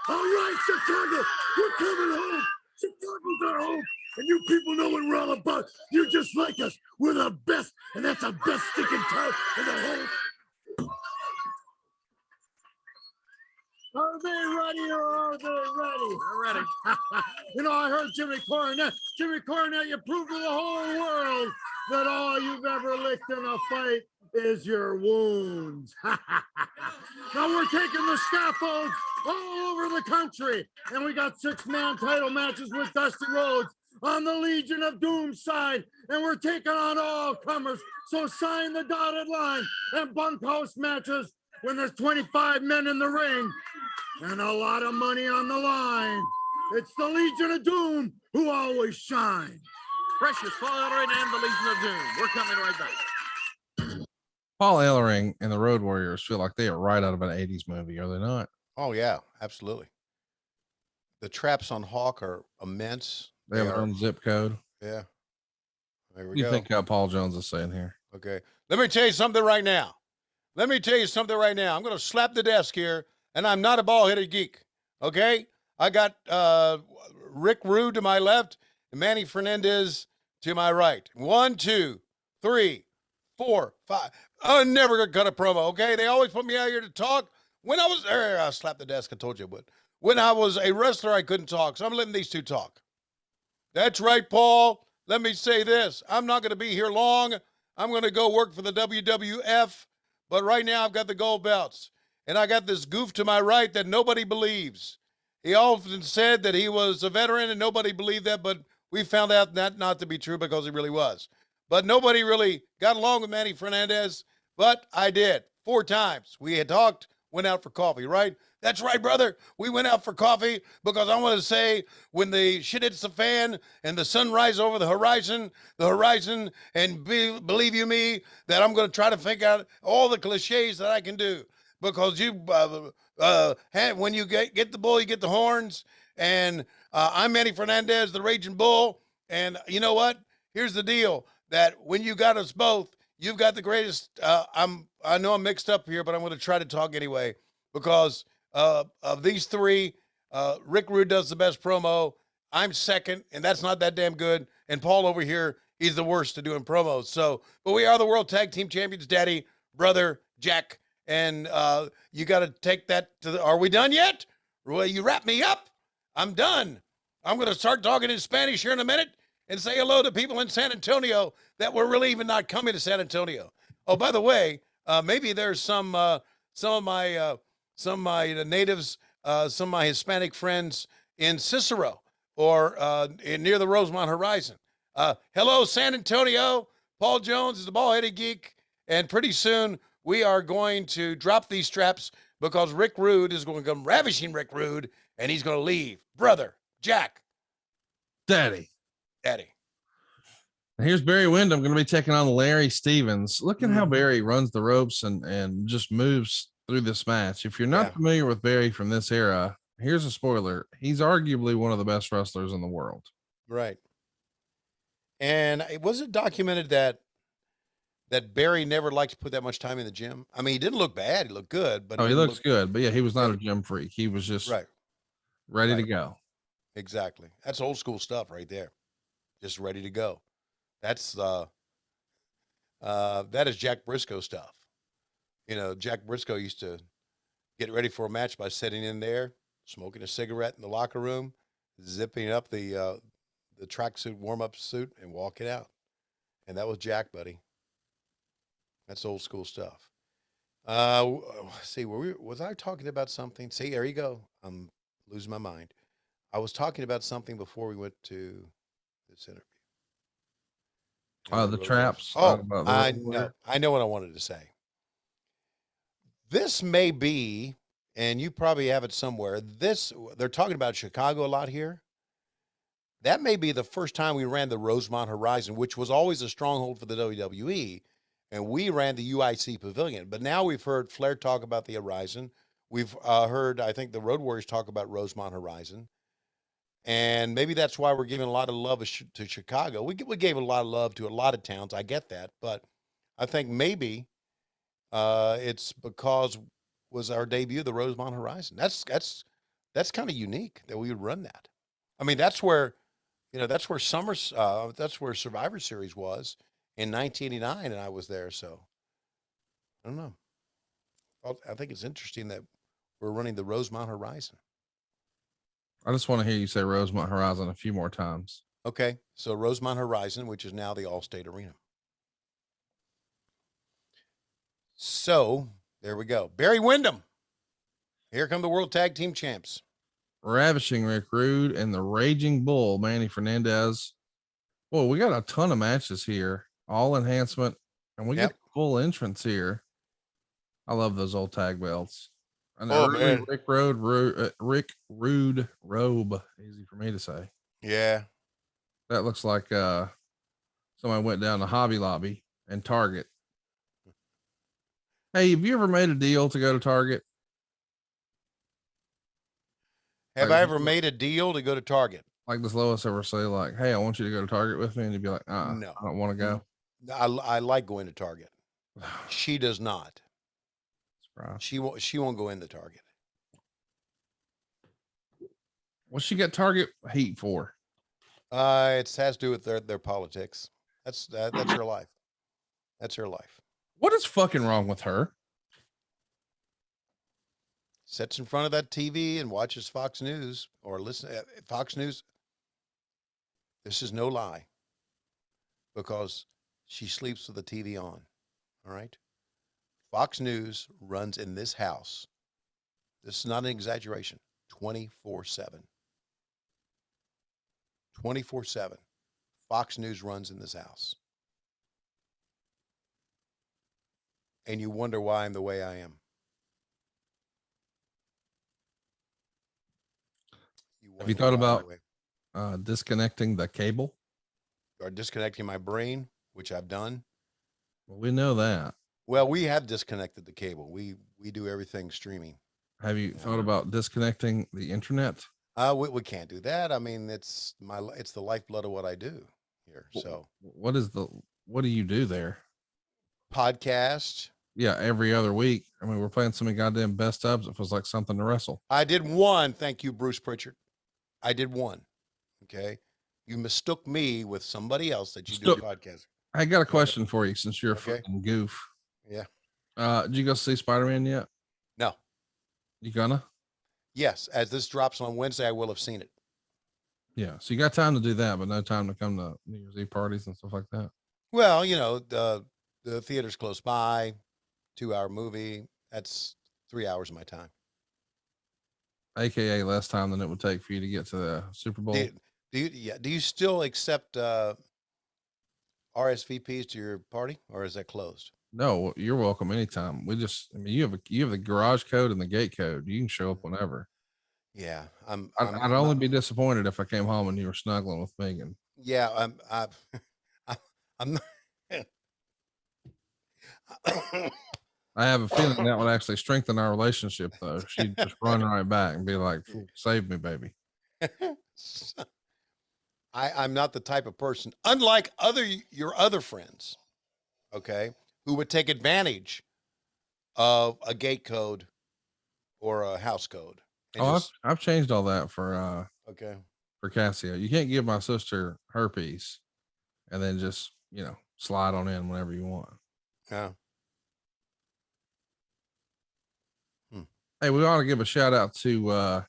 All right, Chicago, we're coming home. Chicago's our home. And you people know what we're all about. You're just like us. We're the best, and that's the best stinking town in the whole. Are they ready or are they ready? They're ready. I heard Jimmy Cornette. Jimmy Cornette, you proved to the whole world that all you've ever licked in a fight is your wounds. Now we're taking the scaffolds all over the country, and we got 6-man title matches with Dusty Rhodes on the Legion of Doom side, and we're taking on all comers. So sign the dotted line and bunkhouse matches when there's 25 men in the ring and a lot of money on the line. It's the Legion of Doom who always shine. Precious Paul Ellering and the Legion of Doom. We're coming right back. Paul Ellering and the Road Warriors feel like they are right out of an 80s movie, are they not? Oh yeah, absolutely. The traps on Hawk are immense. They have their own zip code. Yeah. There we What do you go. think Paul Jones is saying here? Okay. Let me tell you something right now. I'm going to slap the desk here, and I'm not a ball-headed geek. Okay? I got Rick Rude to my left and Manny Fernandez to my right. 1, 2, 3, 4, 5. I never gonna cut a promo, okay? They always put me out here to talk. When I was there, I slapped the desk. I told you I would. When I was a wrestler, I couldn't talk, so I'm letting these two talk. That's right, Paul. Let me say this. I'm not going to be here long. I'm going to go work for the WWF, but right now I've got the gold belts, and I got this goof to my right that nobody believes. He often said that he was a veteran, and nobody believed that, but we found out that not to be true because he really was. But nobody really got along with Manny Fernandez, but I did 4 times. We had talked, went out for coffee, right? That's right, brother. We went out for coffee because I want to say when the shit hits the fan and the sun rises over the horizon, and believe you me, that I'm going to try to think out all the cliches that I can do because you, when you get the bull, you get the horns. And I'm Manny Fernandez, the Raging Bull. And you know what? Here's the deal, that when you got us both, you've got the greatest. I know I'm mixed up here, but I'm going to try to talk anyway because of these 3, Rick Rude does the best promo. I'm second, and that's not that damn good. And Paul over here, he's the worst at doing promos. So, but we are the World Tag Team Champions, Daddy, brother, Jack. And you got to take that to the. Are we done yet? Will you wrap me up? I'm done. I'm going to start talking in Spanish here in a minute and say hello to people in San Antonio that were really even not coming to San Antonio. Oh, by the way, maybe there's some of my natives, some of my Hispanic friends in Cicero or near the Rosemont Horizon. Hello, San Antonio. Paul Jones is the ball-headed geek, and pretty soon we are going to drop these straps because Rick Rude is going to come ravishing Rick Rude, and he's going to leave. Brother, Jack. Daddy. Here's Barry Windham going to be taking on Larry Stevens. Look at how Barry runs the ropes and just moves through this match. If you're not familiar with Barry from this era, here's a spoiler. He's arguably one of the best wrestlers in the world. Right. And was it documented that Barry never liked to put that much time in the gym? I mean, he didn't look bad. He looked good. But he looks good. But yeah, he was not a gym freak. He was just ready to go. Exactly. That's old school stuff right there. Just ready to go. That's that is Jack Briscoe stuff. You know, Jack Briscoe used to get ready for a match by sitting in there, smoking a cigarette in the locker room, zipping up the tracksuit warm-up suit and walking out. And that was Jack, buddy. That's old school stuff. See, was I talking about something? See, there you go. I'm losing my mind. I was talking about something before we went to this interview. The traps. Oh, I know what I wanted to say. This may be, and you probably have it somewhere. They're talking about Chicago a lot here. That may be the first time we ran the Rosemont Horizon, which was always a stronghold for the WWE, and we ran the UIC Pavilion. But now we've heard Flair talk about the Horizon. We've heard, I think, the Road Warriors talk about Rosemont Horizon. And maybe that's why we're giving a lot of love to Chicago. We gave a lot of love to a lot of towns. I get that. But I think maybe it's because was our debut, the Rosemont Horizon. That's kind of unique that we would run that. I mean, that's where Survivor Series was in 1989, and I was there. So I don't know. I think it's interesting that we're running the Rosemont Horizon. I just want to hear you say Rosemont Horizon a few more times. Okay. So Rosemont Horizon, which is now the Allstate Arena. So there we go. Barry Windham. Here come the World Tag Team Champs. Ravishing Rick Rude and the Raging Bull, Manny Fernandez. Well, we got a ton of matches here, all enhancement, and we Yep. get full entrance here. I love those old tag belts. An Oh, early man. Rick Rude robe. Easy for me to say. Yeah. That looks like somebody went down to Hobby Lobby and Target. Hey, have you ever made a deal to go to Target? Have Like, I ever made a deal to go to Target? Like, does Lois ever say, like, hey, I want you to go to Target with me? And you'd be like, No. I don't want to go. I like going to Target. She does not. Surprise. She won't go in the Target. What's she got Target heat for? It has to do with their politics. That's her life. That's her life. What is fucking wrong with her? Sits in front of that TV and watches Fox News or listen Fox News. This is no lie, because she sleeps with the TV on. All right. Fox News runs in this house. This is not an exaggeration. 24/7. 24/7. Fox News runs in this house. And you wonder why I'm the way I am. Have you thought about disconnecting the cable? Or disconnecting my brain, which I've done. Well, we know that. Well, we have disconnected the cable. We do everything streaming. Have you thought about disconnecting the internet? We can't do that. I mean, it's the lifeblood of what I do here. So what do you do there? Podcast. Yeah, every other week. I mean, we're playing so many goddamn best ofs. It feels like something to wrestle. I did one. Thank you, Bruce Pritchard. I did one. Okay. You mistook me with somebody else that you do a podcast. I got a question for you since you're a Okay. fucking goof. Yeah. Did you go see Spider-Man yet? No. You gonna? Yes. As this drops on Wednesday, I will have seen it. Yeah. So you got time to do that, but no time to come to New Year's Eve parties and stuff like that. Well, the theater's close by, 2-hour movie. That's 3 hours of my time. AKA less time than it would take for you to get to the Super Bowl. Do you still accept RSVPs to your party, or is that closed? No, you're welcome anytime. You have the garage code and the gate code. You can show up whenever. Yeah, I'd only be disappointed if I came home and you were snuggling with Megan. Yeah, I'm not. I have a feeling that would actually strengthen our relationship, though. She'd just run right back and be like, "Save me, baby." I'm not the type of person, unlike your other friends, okay, who would take advantage of a gate code or a house code. I've changed all that for Okay. for Cassia. You can't give my sister her piece and then just slide on in whenever you want. Yeah. Hey, we ought to give a shout out to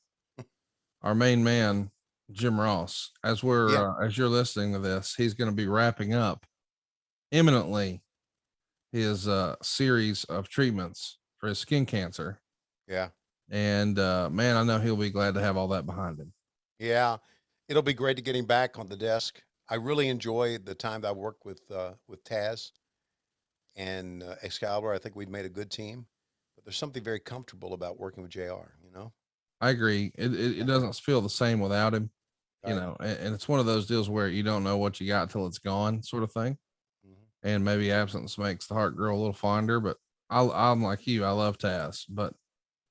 our main man, Jim Ross. As you're listening to this, he's going to be wrapping up imminently his series of treatments for his skin cancer. Yeah. And man, I know he'll be glad to have all that behind him. Yeah. It'll be great to get him back on the desk. I really enjoyed the time that I worked with Taz and Excalibur. I think we'd made a good team. But there's something very comfortable about working with JR, I agree. It doesn't feel the same without him, Right. and it's one of those deals where you don't know what you got till it's gone, sort of thing. Mm-hmm. And maybe absence makes the heart grow a little fonder, but I'm like you. I love Taz, but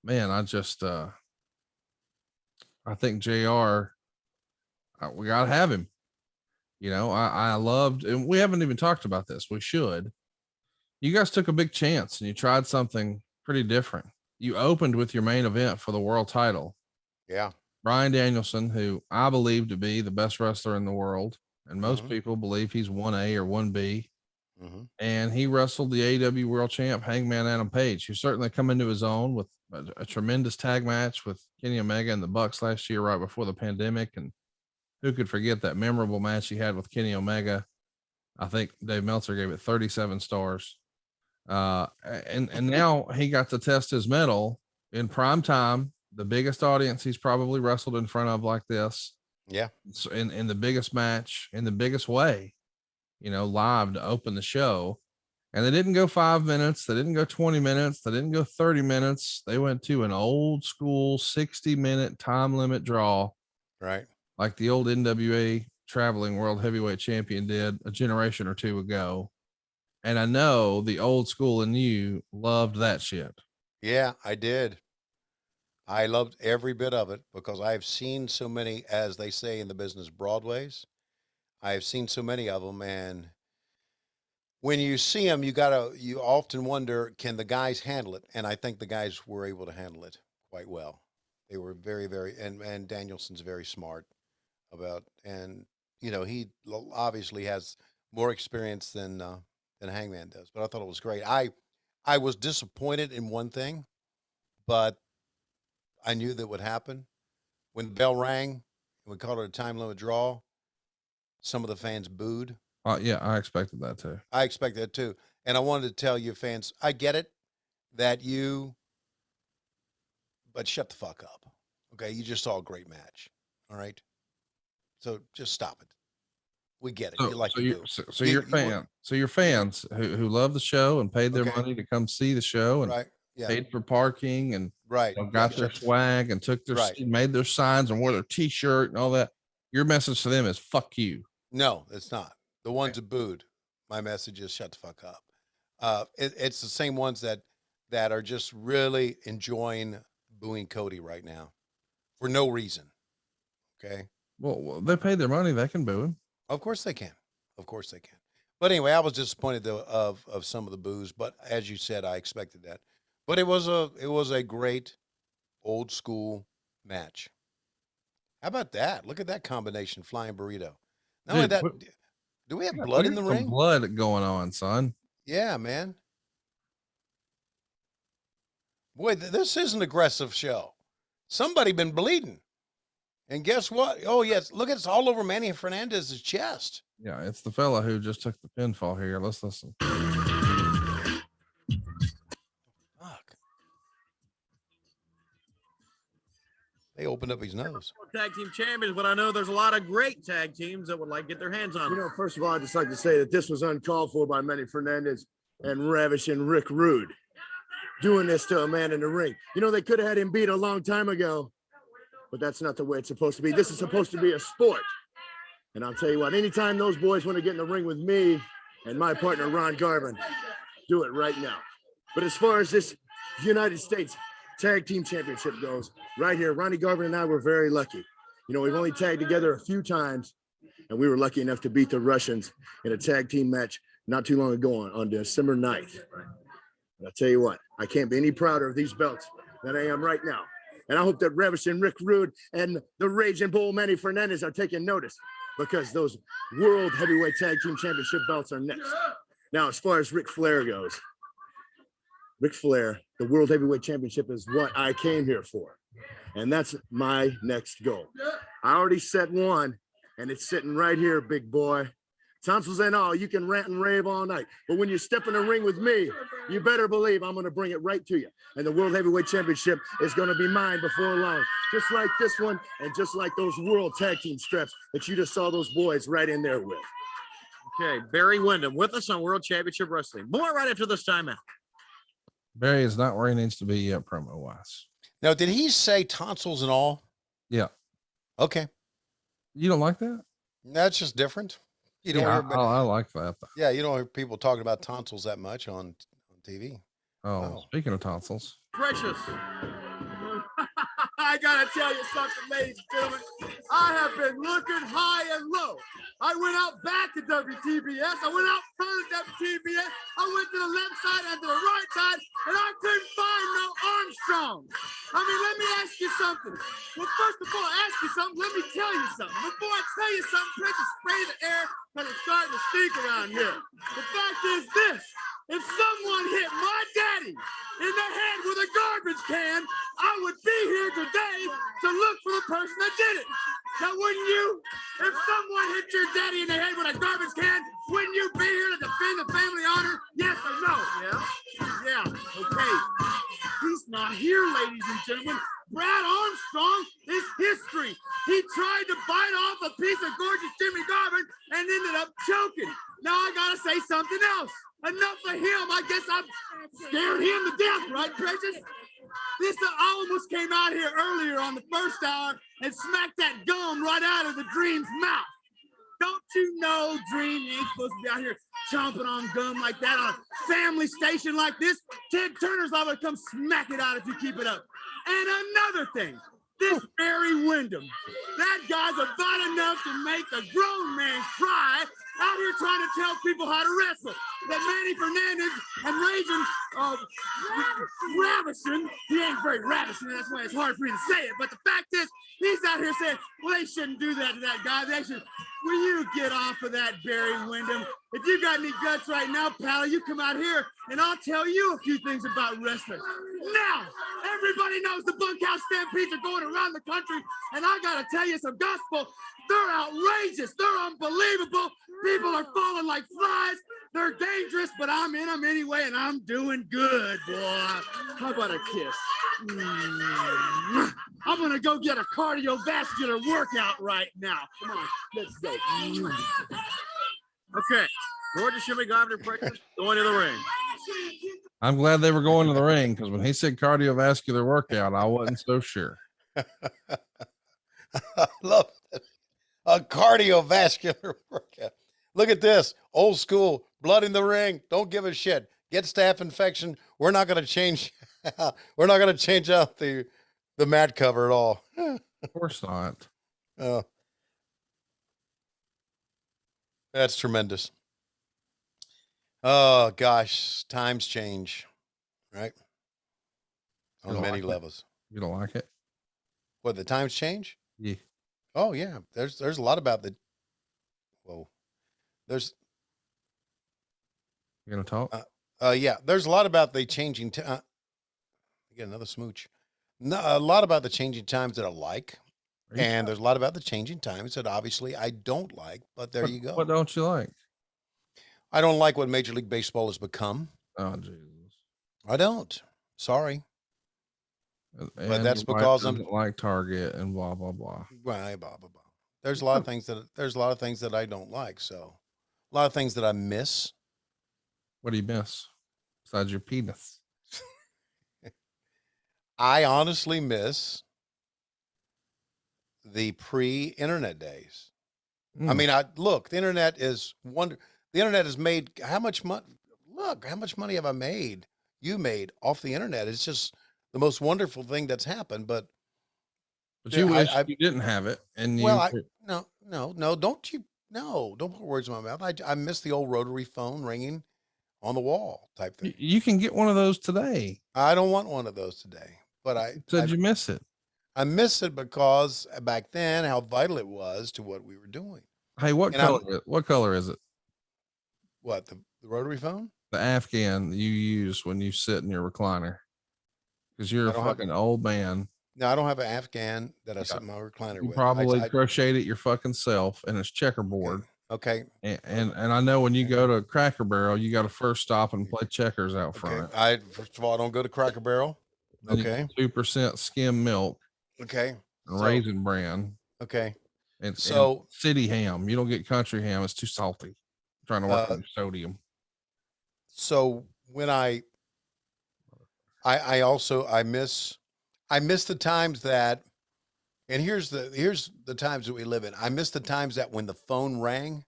man, I just, I think JR, we got to have him. I loved, and we haven't even talked about this. We should. You guys took a big chance and you tried something pretty different. You opened with your main event for the world title. Yeah. Bryan Danielson, who I believe to be the best wrestler in the world, and most people believe he's 1A or 1B. Mm-hmm. And he wrestled the AEW world champ, Hangman Adam Page, who certainly come into his own with a tremendous tag match with Kenny Omega and the Bucks last year, right before the pandemic. And who could forget that memorable match he had with Kenny Omega? I think Dave Meltzer gave it 37 stars. And now he got to test his mettle in prime time the biggest audience he's probably wrestled in front of like this. Yeah. So in the biggest match, in the biggest way, live to open the show. And they didn't go 5 minutes. They didn't go 20 minutes. They didn't go 30 minutes. They went to an old school 60-minute time limit draw. Right. Like the old NWA traveling world heavyweight champion did a generation or two ago. And I know the old school in you loved that shit. Yeah, I did. I loved every bit of it because I've seen so many, as they say in the business, Broadways. I've seen so many of them, and when you see them, you often wonder, can the guys handle it? And I think the guys were able to handle it quite well. They were very, very, and Danielson's very smart about, and he obviously has more experience than Hangman does. But I thought it was great. I was disappointed in one thing, but I knew that would happen. When the bell rang and we called it a time limit draw, some of the fans booed. Yeah, I expected that too. I expect that too. And I wanted to tell you fans, I get it but shut the fuck up. Okay. You just saw a great match. All right. So just stop it. We get it. Your fans who love the show and paid their money to come see the show and paid for parking and got their swag and took their made their signs and wore their t-shirt and all that. Your message to them is fuck you. No, it's not. The ones that booed, my message is shut the fuck up. It's the same ones that are just really enjoying booing Cody right now for no reason. Okay. Well, they paid their money. They can boo him. Of course they can. Of course they can. But anyway, I was disappointed though of some of the boos, but as you said, I expected that. But it was a great old school match. How about that? Look at that combination, flying burrito. Not only that, do we have blood in the ring? Blood going on, son. Yeah, man. Boy, this is an aggressive show. Somebody been bleeding. And guess what? Oh, yes. Look, it's all over Manny Fernandez's chest. Yeah, it's the fella who just took the pinfall here. Let's listen. Fuck. They opened up his nose. Tag team champions, but I know there's a lot of great tag teams that would like to get their hands on them. First of all, I'd just like to say that this was uncalled for by Manny Fernandez and Ravish and Rick Rude doing this to a man in the ring. They could have had him beat a long time ago, but that's not the way it's supposed to be. This is supposed to be a sport. And I'll tell you what, anytime those boys want to get in the ring with me and my partner, Ron Garvin, do it right now. But as far as this United States Tag Team Championship goes, right here, Ronnie Garvin and I were very lucky. We've only tagged together a few times, and we were lucky enough to beat the Russians in a tag team match not too long ago on December 9th. But I'll tell you what, I can't be any prouder of these belts than I am right now. And I hope that Ravish and Rick Rude and the Raging Bull Manny Fernandez are taking notice, because those World Heavyweight Tag Team Championship belts are next. Now, as far as Ric Flair goes, Ric Flair, the World Heavyweight Championship is what I came here for. And that's my next goal. I already set one, and it's sitting right here, big boy. Tonsils and all, you can rant and rave all night. But when you step in the ring with me, you better believe I'm going to bring it right to you. And the World Heavyweight Championship is going to be mine before long. Just like this one, and just like those World Tag Team straps that you just saw those boys right in there with. Okay, Barry Windham with us on World Championship Wrestling. More right after this timeout. Barry is not where he needs to be yet, promo-wise. Now, did he say tonsils and all? Yeah. Okay. You don't like that? That's just different. You don't hear I like that. Yeah, you don't hear people talking about tonsils that much on TV. Oh, speaking of tonsils. Precious. I gotta tell you something, ladies and gentlemen. I have been looking high and low. I went out back to WTBS. I went out front of WTBS. I went to the left side and to the right side, and I couldn't find no Armstrong. I mean, let me ask you something. Well, first of all, ask you something. Let me tell you something. Before I tell you something, Precious, spray the air because it's starting to stink around here. The fact is this. If someone hit my daddy in the head with a garbage can, I would be here today to look for the person that did it. Now, wouldn't you? If someone hit your daddy in the head with a garbage can, wouldn't you be here to defend the family honor? Yes or no? Yeah. Yeah. Okay. He's not here, ladies and gentlemen. Brad Armstrong is history. He tried to bite off a piece of gorgeous Jimmy Garvin and ended up choking. Now I gotta say something else. Enough of him. I guess I've scared him to death, right, Precious? This almost came out here earlier on the first hour and smacked that gum right out of the Dream's mouth. Don't you know Dream ain't supposed to be out here chomping on gum like that on a family station like this? Ted Turner's liable to come smack it out if you keep it up. And another thing, this Barry Windham, that guy's about enough to make a grown man cry out here trying to tell people how to wrestle. That Manny Fernandez and Ragin, ravishing, he ain't very ravishing, that's why it's hard for me to say it. But the fact is, he's out here saying, well, they shouldn't do that to that guy. They should. Will you get off of that, Barry Windham? If you got any guts right now, pal, you come out here and I'll tell you a few things about wrestling. Now, everybody knows the bunkhouse stampedes are going around the country, and I gotta tell you some gospel. They're outrageous. They're unbelievable. People are falling like flies. They're dangerous, but I'm in them anyway, and I'm doing good, boy. How about a kiss? I'm gonna go get a cardiovascular workout right now. Come on, let's go. Okay. Gorgeous Jimmy Garvin Precious going to the ring. I'm glad they were going to the ring because when he said cardiovascular workout, I wasn't so sure. I love it. A cardiovascular workout. Look at this. Old school. Blood in the ring. Don't give a shit. Get staph infection. We're not going to change. We're not going to change out the mat cover at all. Of course not. That's tremendous. Oh, gosh. Times change. Right? On many levels. You don't like it? What, the times change? Yeah. Oh, yeah. There's a lot about the. Whoa. There's. You gonna talk? Yeah. There's a lot about the changing. Get another smooch. No, a lot about the changing times that I like, and there's a lot about the changing times that obviously I don't like. But there you go. What don't you like? I don't like what Major League Baseball has become. Oh, Jesus. I don't. Sorry. And But that's because I'm like Target and blah blah blah. Right, blah blah blah. There's a lot of things that I don't like. So a lot of things that I miss. What do you miss besides your penis? I honestly miss the pre-internet days. I mean, look, the internet is the internet has made how much money? Look, how much money have I made? You made off the internet. It's just the most wonderful thing that's happened. But you wish you didn't have it. And don't put words in my mouth. I miss the old rotary phone ringing on the wall type thing. You can get one of those today. I don't want one of those today, but you miss it. I miss it because back then how vital it was to what we were doing. Hey, what color is it? What, the rotary phone? The Afghan you use when you sit in your recliner. Because you're a fucking old man. No, I don't have an Afghan that I sit in my recliner with. You probably crocheted it your fucking self, and it's checkerboard. Okay. And I know when you go to Cracker Barrel, you got to first stop and play checkers out front. First of all, I don't go to Cracker Barrel. Okay. 2% skim milk. Okay. Raisin bran. Okay. And city ham. You don't get country ham. It's too salty. I'm trying to work on your sodium. So when I miss the times that, and here's the times that we live in. I miss the times that when the phone rang,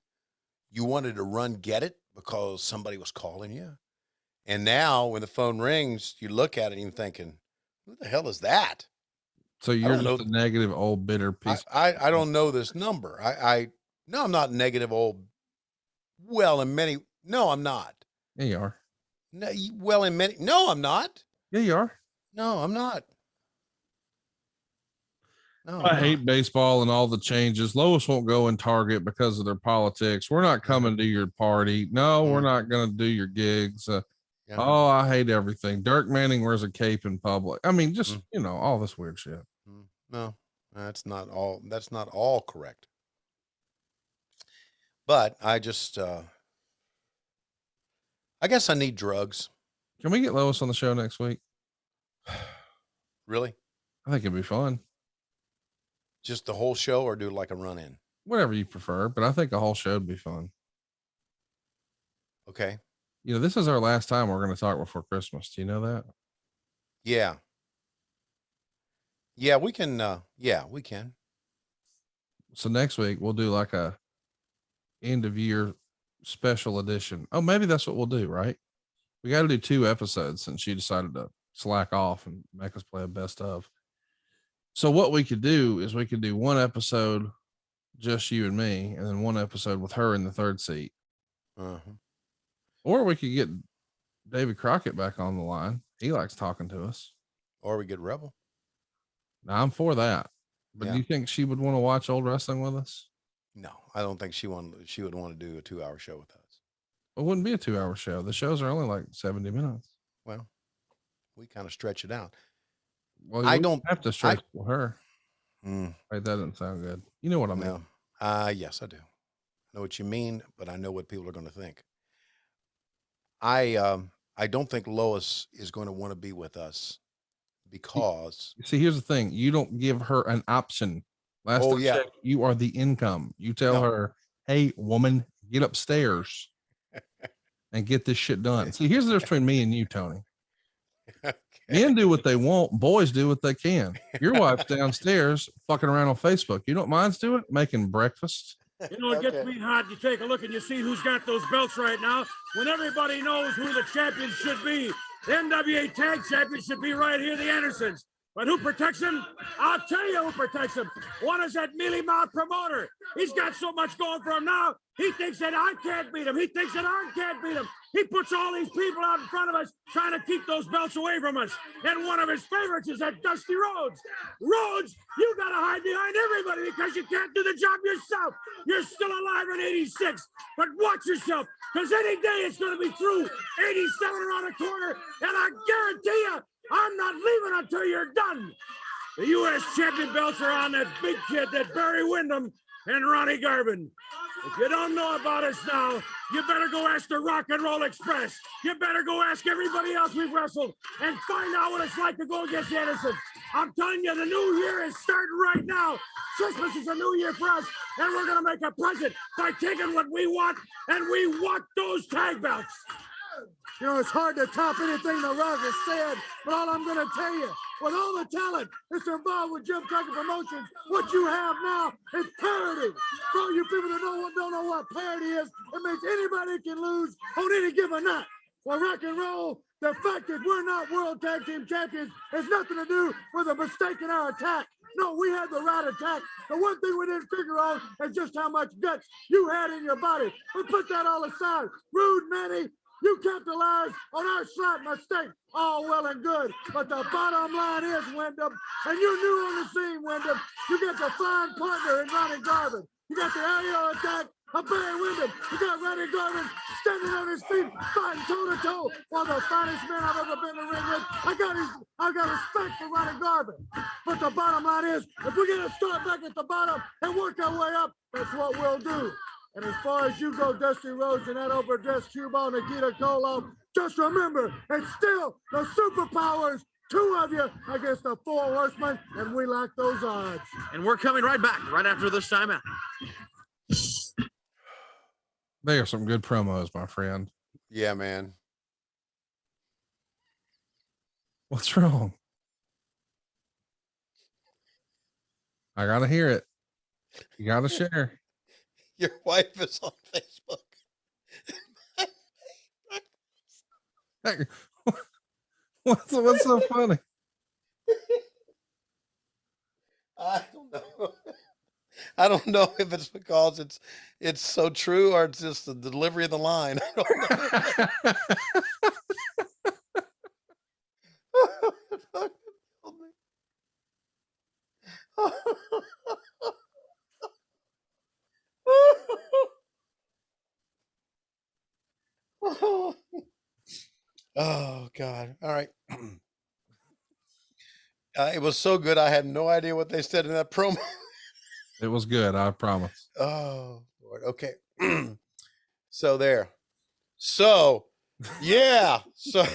you wanted to run get it because somebody was calling you. And now when the phone rings, you look at it and you're thinking, who the hell is that? So you're just a negative old bitter piece. I don't know this number. No, I'm not negative old. Well, no, I'm not. Yeah, you are. No, I'm not. Yeah, you are. No, I'm not. No, I hate baseball and all the changes. Lois won't go in Target because of their politics. We're not coming to your party. No, we're not going to do your gigs. Oh, I hate everything. Dirk Manning wears a cape in public. I mean, just, all this weird shit. No, that's not all correct. But I just, I guess I need drugs. Can we get Lois on the show next week? Really? I think it'd be fun. Just the whole show, or do like a run in? Whatever you prefer, but I think a whole show would be fun. Okay. You know, this is our last time we're going to talk before Christmas. Do you know that? Yeah. Yeah, we can. Yeah, we can. So next week we'll do like a end of year special edition. Oh, maybe that's what we'll do, right? We got to do 2 episodes since she decided to slack off and make us play a best of. So what we could do is we could do 1 episode, just you and me, and then 1 episode with her in the 3rd seat. Uh-huh. Or we could get David Crockett back on the line. He likes talking to us. Or we get Rebel. Now I'm for that. But Yeah. do you think she would want to watch old wrestling with us? No, I don't think she would want to do a 2-hour show with us. It wouldn't be a 2-hour show. The shows are only like 70 minutes. Well, we kind of stretch it out. Well, I we don't have to stretch for her. Mm, Wait, that doesn't sound good. You know what I mean? no. Yes, I do. I know what you mean, but I know what people are going to think. I don't think Lois is going to want to be with us because See, here's the thing. You don't give her an option. Last Oh, time I yeah. checked, you are the income. You tell No. her, hey, woman, get upstairs and get this shit done. See, here's the difference between me and you, Tony. Men do what they want. Boys do what they can. Your wife's downstairs fucking around on Facebook. You know what mine's doing? Making breakfast. You know, it gets me hot. You take a look and you see who's got those belts right now. When everybody knows who the champions should be, the NWA Tag Champions should be right here, the Andersons. But who protects him? I'll tell you who protects him. One is that mealy mouth promoter. He's got so much going for him now. He thinks that I can't beat him. He thinks that I can't beat him. He puts all these people out in front of us trying to keep those belts away from us. And one of his favorites is that Dusty Rhodes. Rhodes, you got to hide behind everybody because you can't do the job yourself. You're still alive in 86. But watch yourself, because any day it's going to be through. 87 around the corner. And I guarantee you, I'm not leaving until you're done. The U.S. champion belts are on that big kid, that Barry Windham and Ronnie Garvin. If you don't know about us now, you better go ask the Rock and Roll Express. You better go ask everybody else we've wrestled and find out what it's like to go against Anderson. I'm telling you, the new year is starting right now. Christmas is a new year for us, and we're going to make a present by taking what we want, and we want those tag belts. You know, it's hard to top anything The Rock has said, but all I'm going to tell you, with all the talent that's involved with Jim Crockett Promotions, what you have now is parity. For all you people that don't know what parity is, it means anybody can lose on any given night. Well, rock and roll, the fact that we're not World Tag Team Champions has nothing to do with a mistake in our attack. No, we had the right attack. The one thing we didn't figure out is just how much guts you had in your body. But put that all aside. Rude Manny, you capitalized on our slight mistake. All well and good. But the bottom line is, Wyndham, and you're new on the scene, Wyndham, you got the fine partner in Ronnie Garvin. You got the aerial attack of Barry Windham. You got Ronnie Garvin standing on his feet, fighting toe-to-toe. One of the finest men I've ever been in the ring with. I got respect for Ronnie Garvin. But the bottom line is, if we're going to start back at the bottom and work our way up, that's what we'll do. And as far as you go, Dusty Rhodes and that overdressed cue ball, Nikita Koloff, just remember, it's still the superpowers, 2 of you against the Four Horsemen, and we like those odds. And we're coming right back right after this timeout. They are some good promos, my friend. yeah, man. What's wrong? I got to hear it. You got to share. Your wife is on Facebook. Hey, what's so funny? I don't know. I don't know if it's because it's so true or it's just the delivery of the line. I don't know. Oh God. All right. It was so good. I had no idea what they said in that promo. It was good, I promise. Oh Lord. Okay. So there. So yeah. So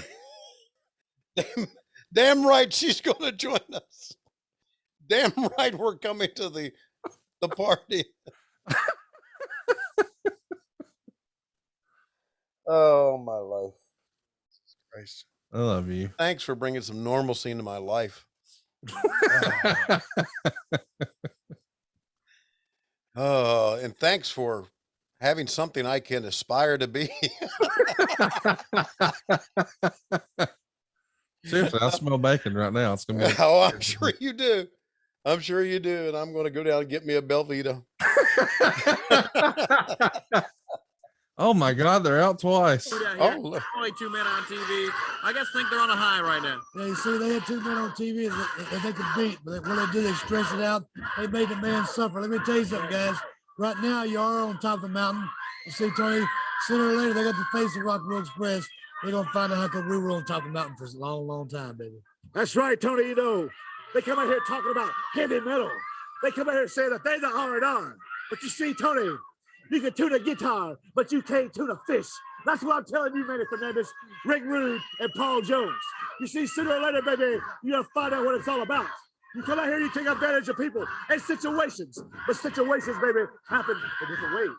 damn right she's gonna join us. Damn right, we're coming to the party. Oh, my life. Jesus Christ. I love you. Thanks for bringing some normalcy into my life. Oh, and thanks for having something I can aspire to be. Seriously, I smell bacon right now. It's gonna be. Oh, I'm sure you do. I'm sure you do. And I'm going to go down and get me a Belvita. Oh my God, they're out twice. Oh, look. Only 2 men on TV. I guess think they're on a high right now. Yeah, you see, they had 2 men on TV that they could beat, but when they do, they stress it out. They made the man suffer. Let me tell you something, guys. Right now, you are on top of the mountain. You see, Tony, sooner or later, they got the face of Rock and Roll Express. They're going to find out how come we were on top of the mountain for a long, long time, baby. That's right, Tony. You know, they come out here talking about heavy metal. They come out here saying that they're the R&R. But you see, Tony, you can tune a guitar, but you can't tune a fish. That's what I'm telling you, Manny Fernandez, Rick Rude, and Paul Jones. You see, sooner or later, baby, you're going to find out what it's all about. You come out here, you take advantage of people and situations. But situations, baby, happen in different ways.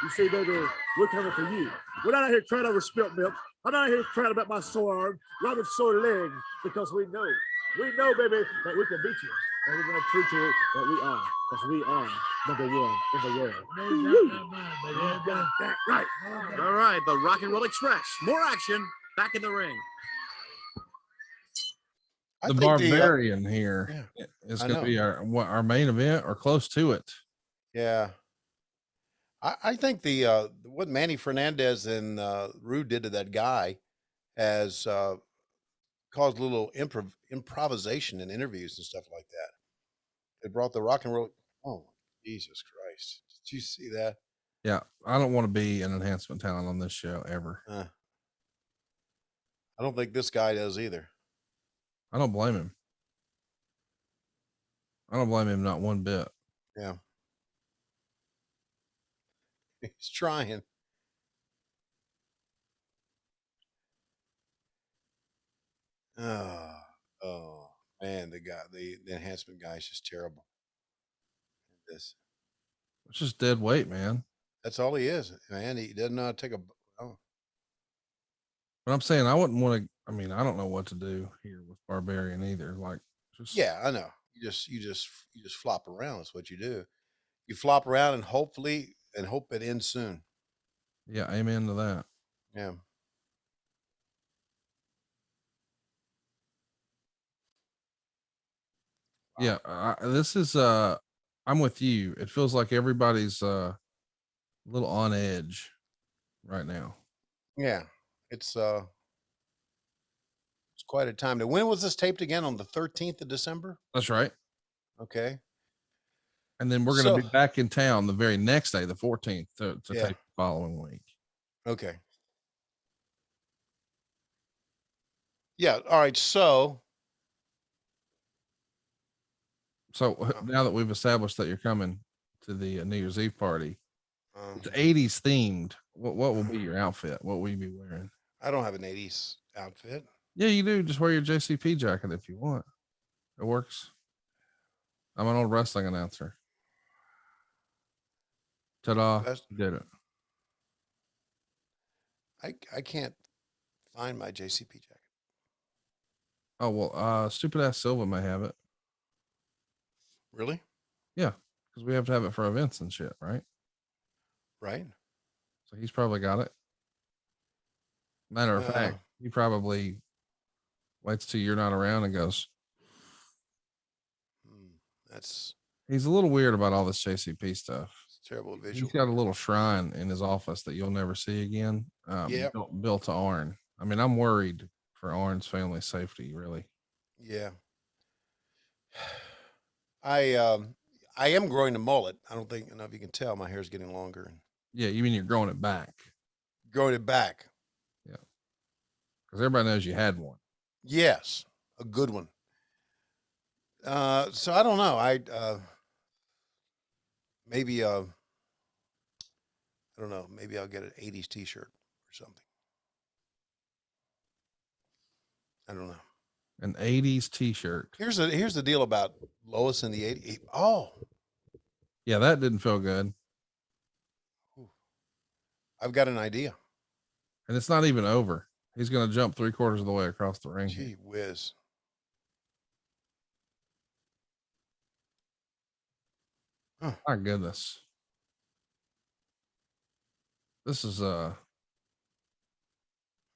You see, baby, we're coming for you. We're not out here crying over spilt milk. I'm not out here crying about my sore arm, Robin's sore leg, because we know, baby, that we can beat you. And we're going to prove to you that we are, because we are #1 in the world. You got that right. All right, the Rock and Roll Express. More action back in the ring. The Barbarian here is going to be our main event or close to it. Yeah. I think what Manny Fernandez and Rude did to that guy has caused a little improvisation in interviews and stuff like that. It brought the Rock and Roll. Oh, Jesus Christ. Did you see that? Yeah. I don't want to be an enhancement talent on this show ever. I don't think this guy does either. I don't blame him. I don't blame him not one bit. Yeah. He's trying. Oh man, the enhancement guy is just terrible. This. It's just dead weight, man. That's all he is, man. He doesn't know how to take a. Oh. But I'm saying I wouldn't want to. I mean, I don't know what to do here with Barbarian either. Like, yeah, I know. You just flop around. That's what you do. You flop around and hope it ends soon. Yeah, amen to that. Yeah. Yeah, this is I'm with you. It feels like everybody's a little on edge right now. Yeah. It's quite a time. Now, when was this taped again? On the 13th of December? That's right. Okay. And then we're going to be back in town the very next day, the 14th, to tape the following week. Okay. Yeah. All right. So now that we've established that you're coming to the New Year's Eve party, it's 80s themed. What will be your outfit? What will you be wearing? I don't have an 80s outfit. Yeah, you do. Just wear your JCP jacket if you want. It works. I'm an old wrestling announcer. Ta-da! You did it. I can't find my JCP jacket. Oh well, stupid ass Silva may have it. Really? Yeah, because we have to have it for events and shit, right? Right. So he's probably got it. Matter of fact, he probably waits till you're not around and goes. He's a little weird about all this JCP stuff. It's terrible visual. He's got a little shrine in his office that you'll never see again. Built to Arn. I mean, I'm worried for Arn's family safety, really. Yeah. I am growing a mullet. I don't know if you can tell, my hair's getting longer. Yeah, you mean you're growing it back? Growing it back. Yeah. Because everybody knows you had one. Yes, a good one. So I don't know. Maybe I don't know. Maybe I'll get an 80s t-shirt or something. I don't know. An 80s t-shirt. Here's the deal about Lois in the 80s. Oh, Yeah, that didn't feel good. I've got an idea. And it's not even over. He's going to jump 3/4 of the way across the ring. Gee whiz. My goodness. This is that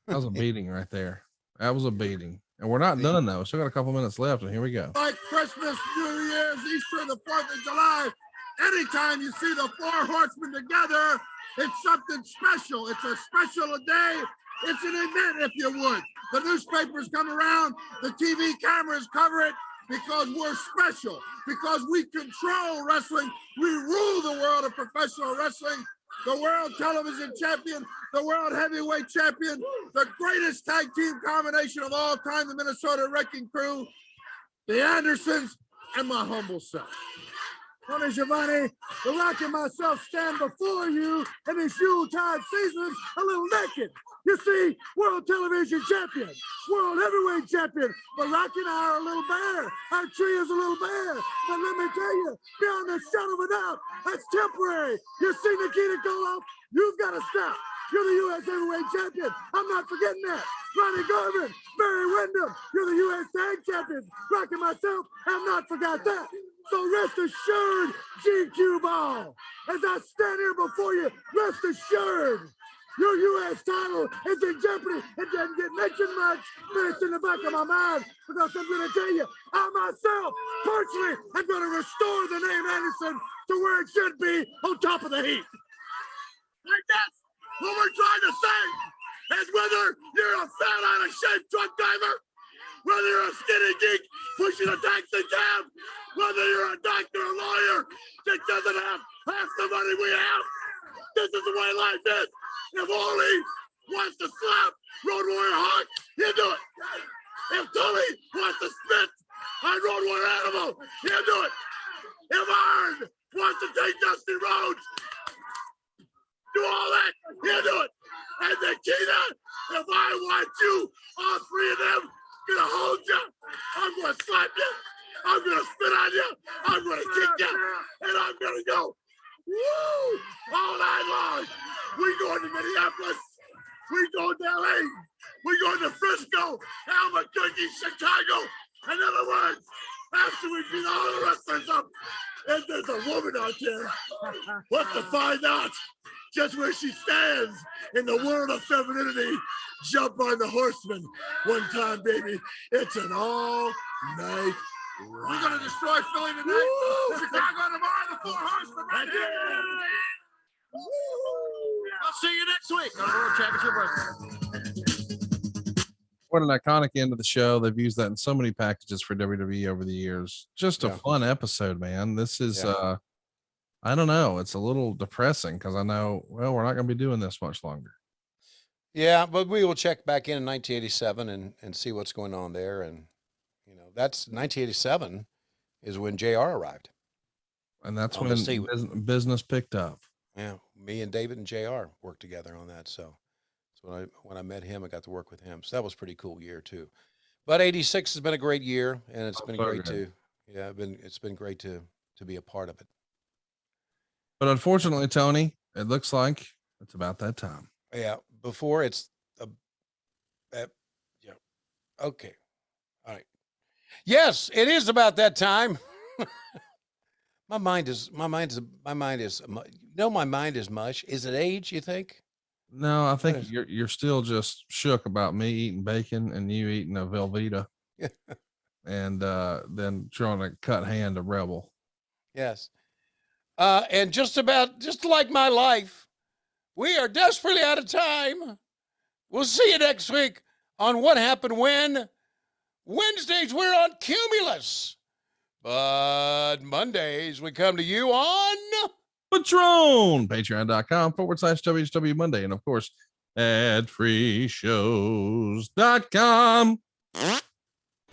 was a beating right there. That was a beating. And we're not done though. Still got a couple minutes left, and here we go. Like Christmas, New Year's, Easter, the 4th of July, anytime you see the Four Horsemen together, it's something special. It's a special day. It's an event, if you would. The newspapers come around, the TV cameras cover it because we're special, because we control wrestling. We rule the world of professional wrestling. The world television champion, the world heavyweight champion, the greatest tag team combination of all time, the Minnesota Wrecking Crew, the Andersons, and my humble self. Tony Schiavone, the Rock and myself stand before you in this Yuletide season a little naked. You see, world television champion, world heavyweight champion, but Rock and I are a little bare. Our tree is a little bare. But let me tell you, beyond the shadow of a doubt, that's temporary. You see Nikita Koloff, you've got to stop. You're the U.S. heavyweight champion. I'm not forgetting that. Ronnie Garvin, Barry Windham, you're the U.S. tag champions. Rock and myself have not forgot that. So rest assured, GQ Ball, as I stand here before you, rest assured, your U.S. title is in jeopardy. It doesn't get mentioned much, but it's in the back of my mind because I'm going to tell you, I myself, personally, am going to restore the name Anderson to where it should be on top of the heap. Like that's what we're trying to say is whether you're a fat, out of shape truck driver, whether you're a skinny geek pushing a taxi cab, whether you're a doctor or lawyer that doesn't have half the money we have, this is the way life is. If Oli wants to slap Road Warrior Hawk, he'll do it. If Tully wants to spit on Road Warrior Animal, he'll do it. If Arn wants to take Dusty Rhodes, do all that, he'll do it. And Nikita, if I want you, all three of them, gonna hold you, I'm gonna slap you, I'm gonna spit on you, I'm gonna kick you, and I'm gonna go, woo, all night long. We going to Minneapolis, we going to LA, we going to Frisco, Albuquerque, Chicago. In other words, after we beat all the wrestlers up, and there's a woman out there, what's to find out just where she stands in the world of femininity. Jump on the Horseman one time, baby. It's an all-night ride. We're going to destroy Philly tonight. Chicago tomorrow, the Four Horsemen right here. I'll see you next week on World Championship Wrestling. What an iconic end of the show. They've used that in so many packages for WWE over the years. Just a fun episode, man. This is I don't know. It's a little depressing because I know, well, we're not going to be doing this much longer. Yeah, but we will check back in 1987 and see what's going on there. And, you know, that's 1987 is when JR arrived. And that's when business picked up. Yeah, me and David and JR worked together on that. So when I met him, I got to work with him. So that was a pretty cool year too. But 86 has been a great year, and it's been great to, it's been great to be a part of it. But unfortunately, Tony, it looks like it's about that time. Yeah, before it's okay. All right. Yes, it is about that time. My mind is mush. Is it age, you think? No, I think you're still just shook about me eating bacon and you eating a Velveeta. And then trying to cut hand a Rebel. Yes. And just like my life, we are desperately out of time. We'll see you next week on What Happened When. Wednesdays, we're on Cumulus. But Mondays, we come to you on Patreon, patreon.com/WHW Monday. And of course, adfreeshows.com.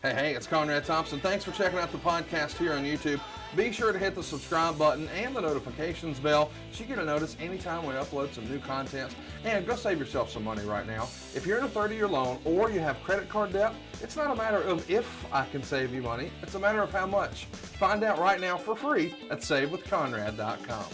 Hey, it's Conrad Thompson. Thanks for checking out the podcast here on YouTube. Be sure to hit the subscribe button and the notifications bell so you get a notice anytime we upload some new content. And go save yourself some money right now. If you're in a 30-year loan or you have credit card debt, it's not a matter of if I can save you money, it's a matter of how much. Find out right now for free at SaveWithConrad.com.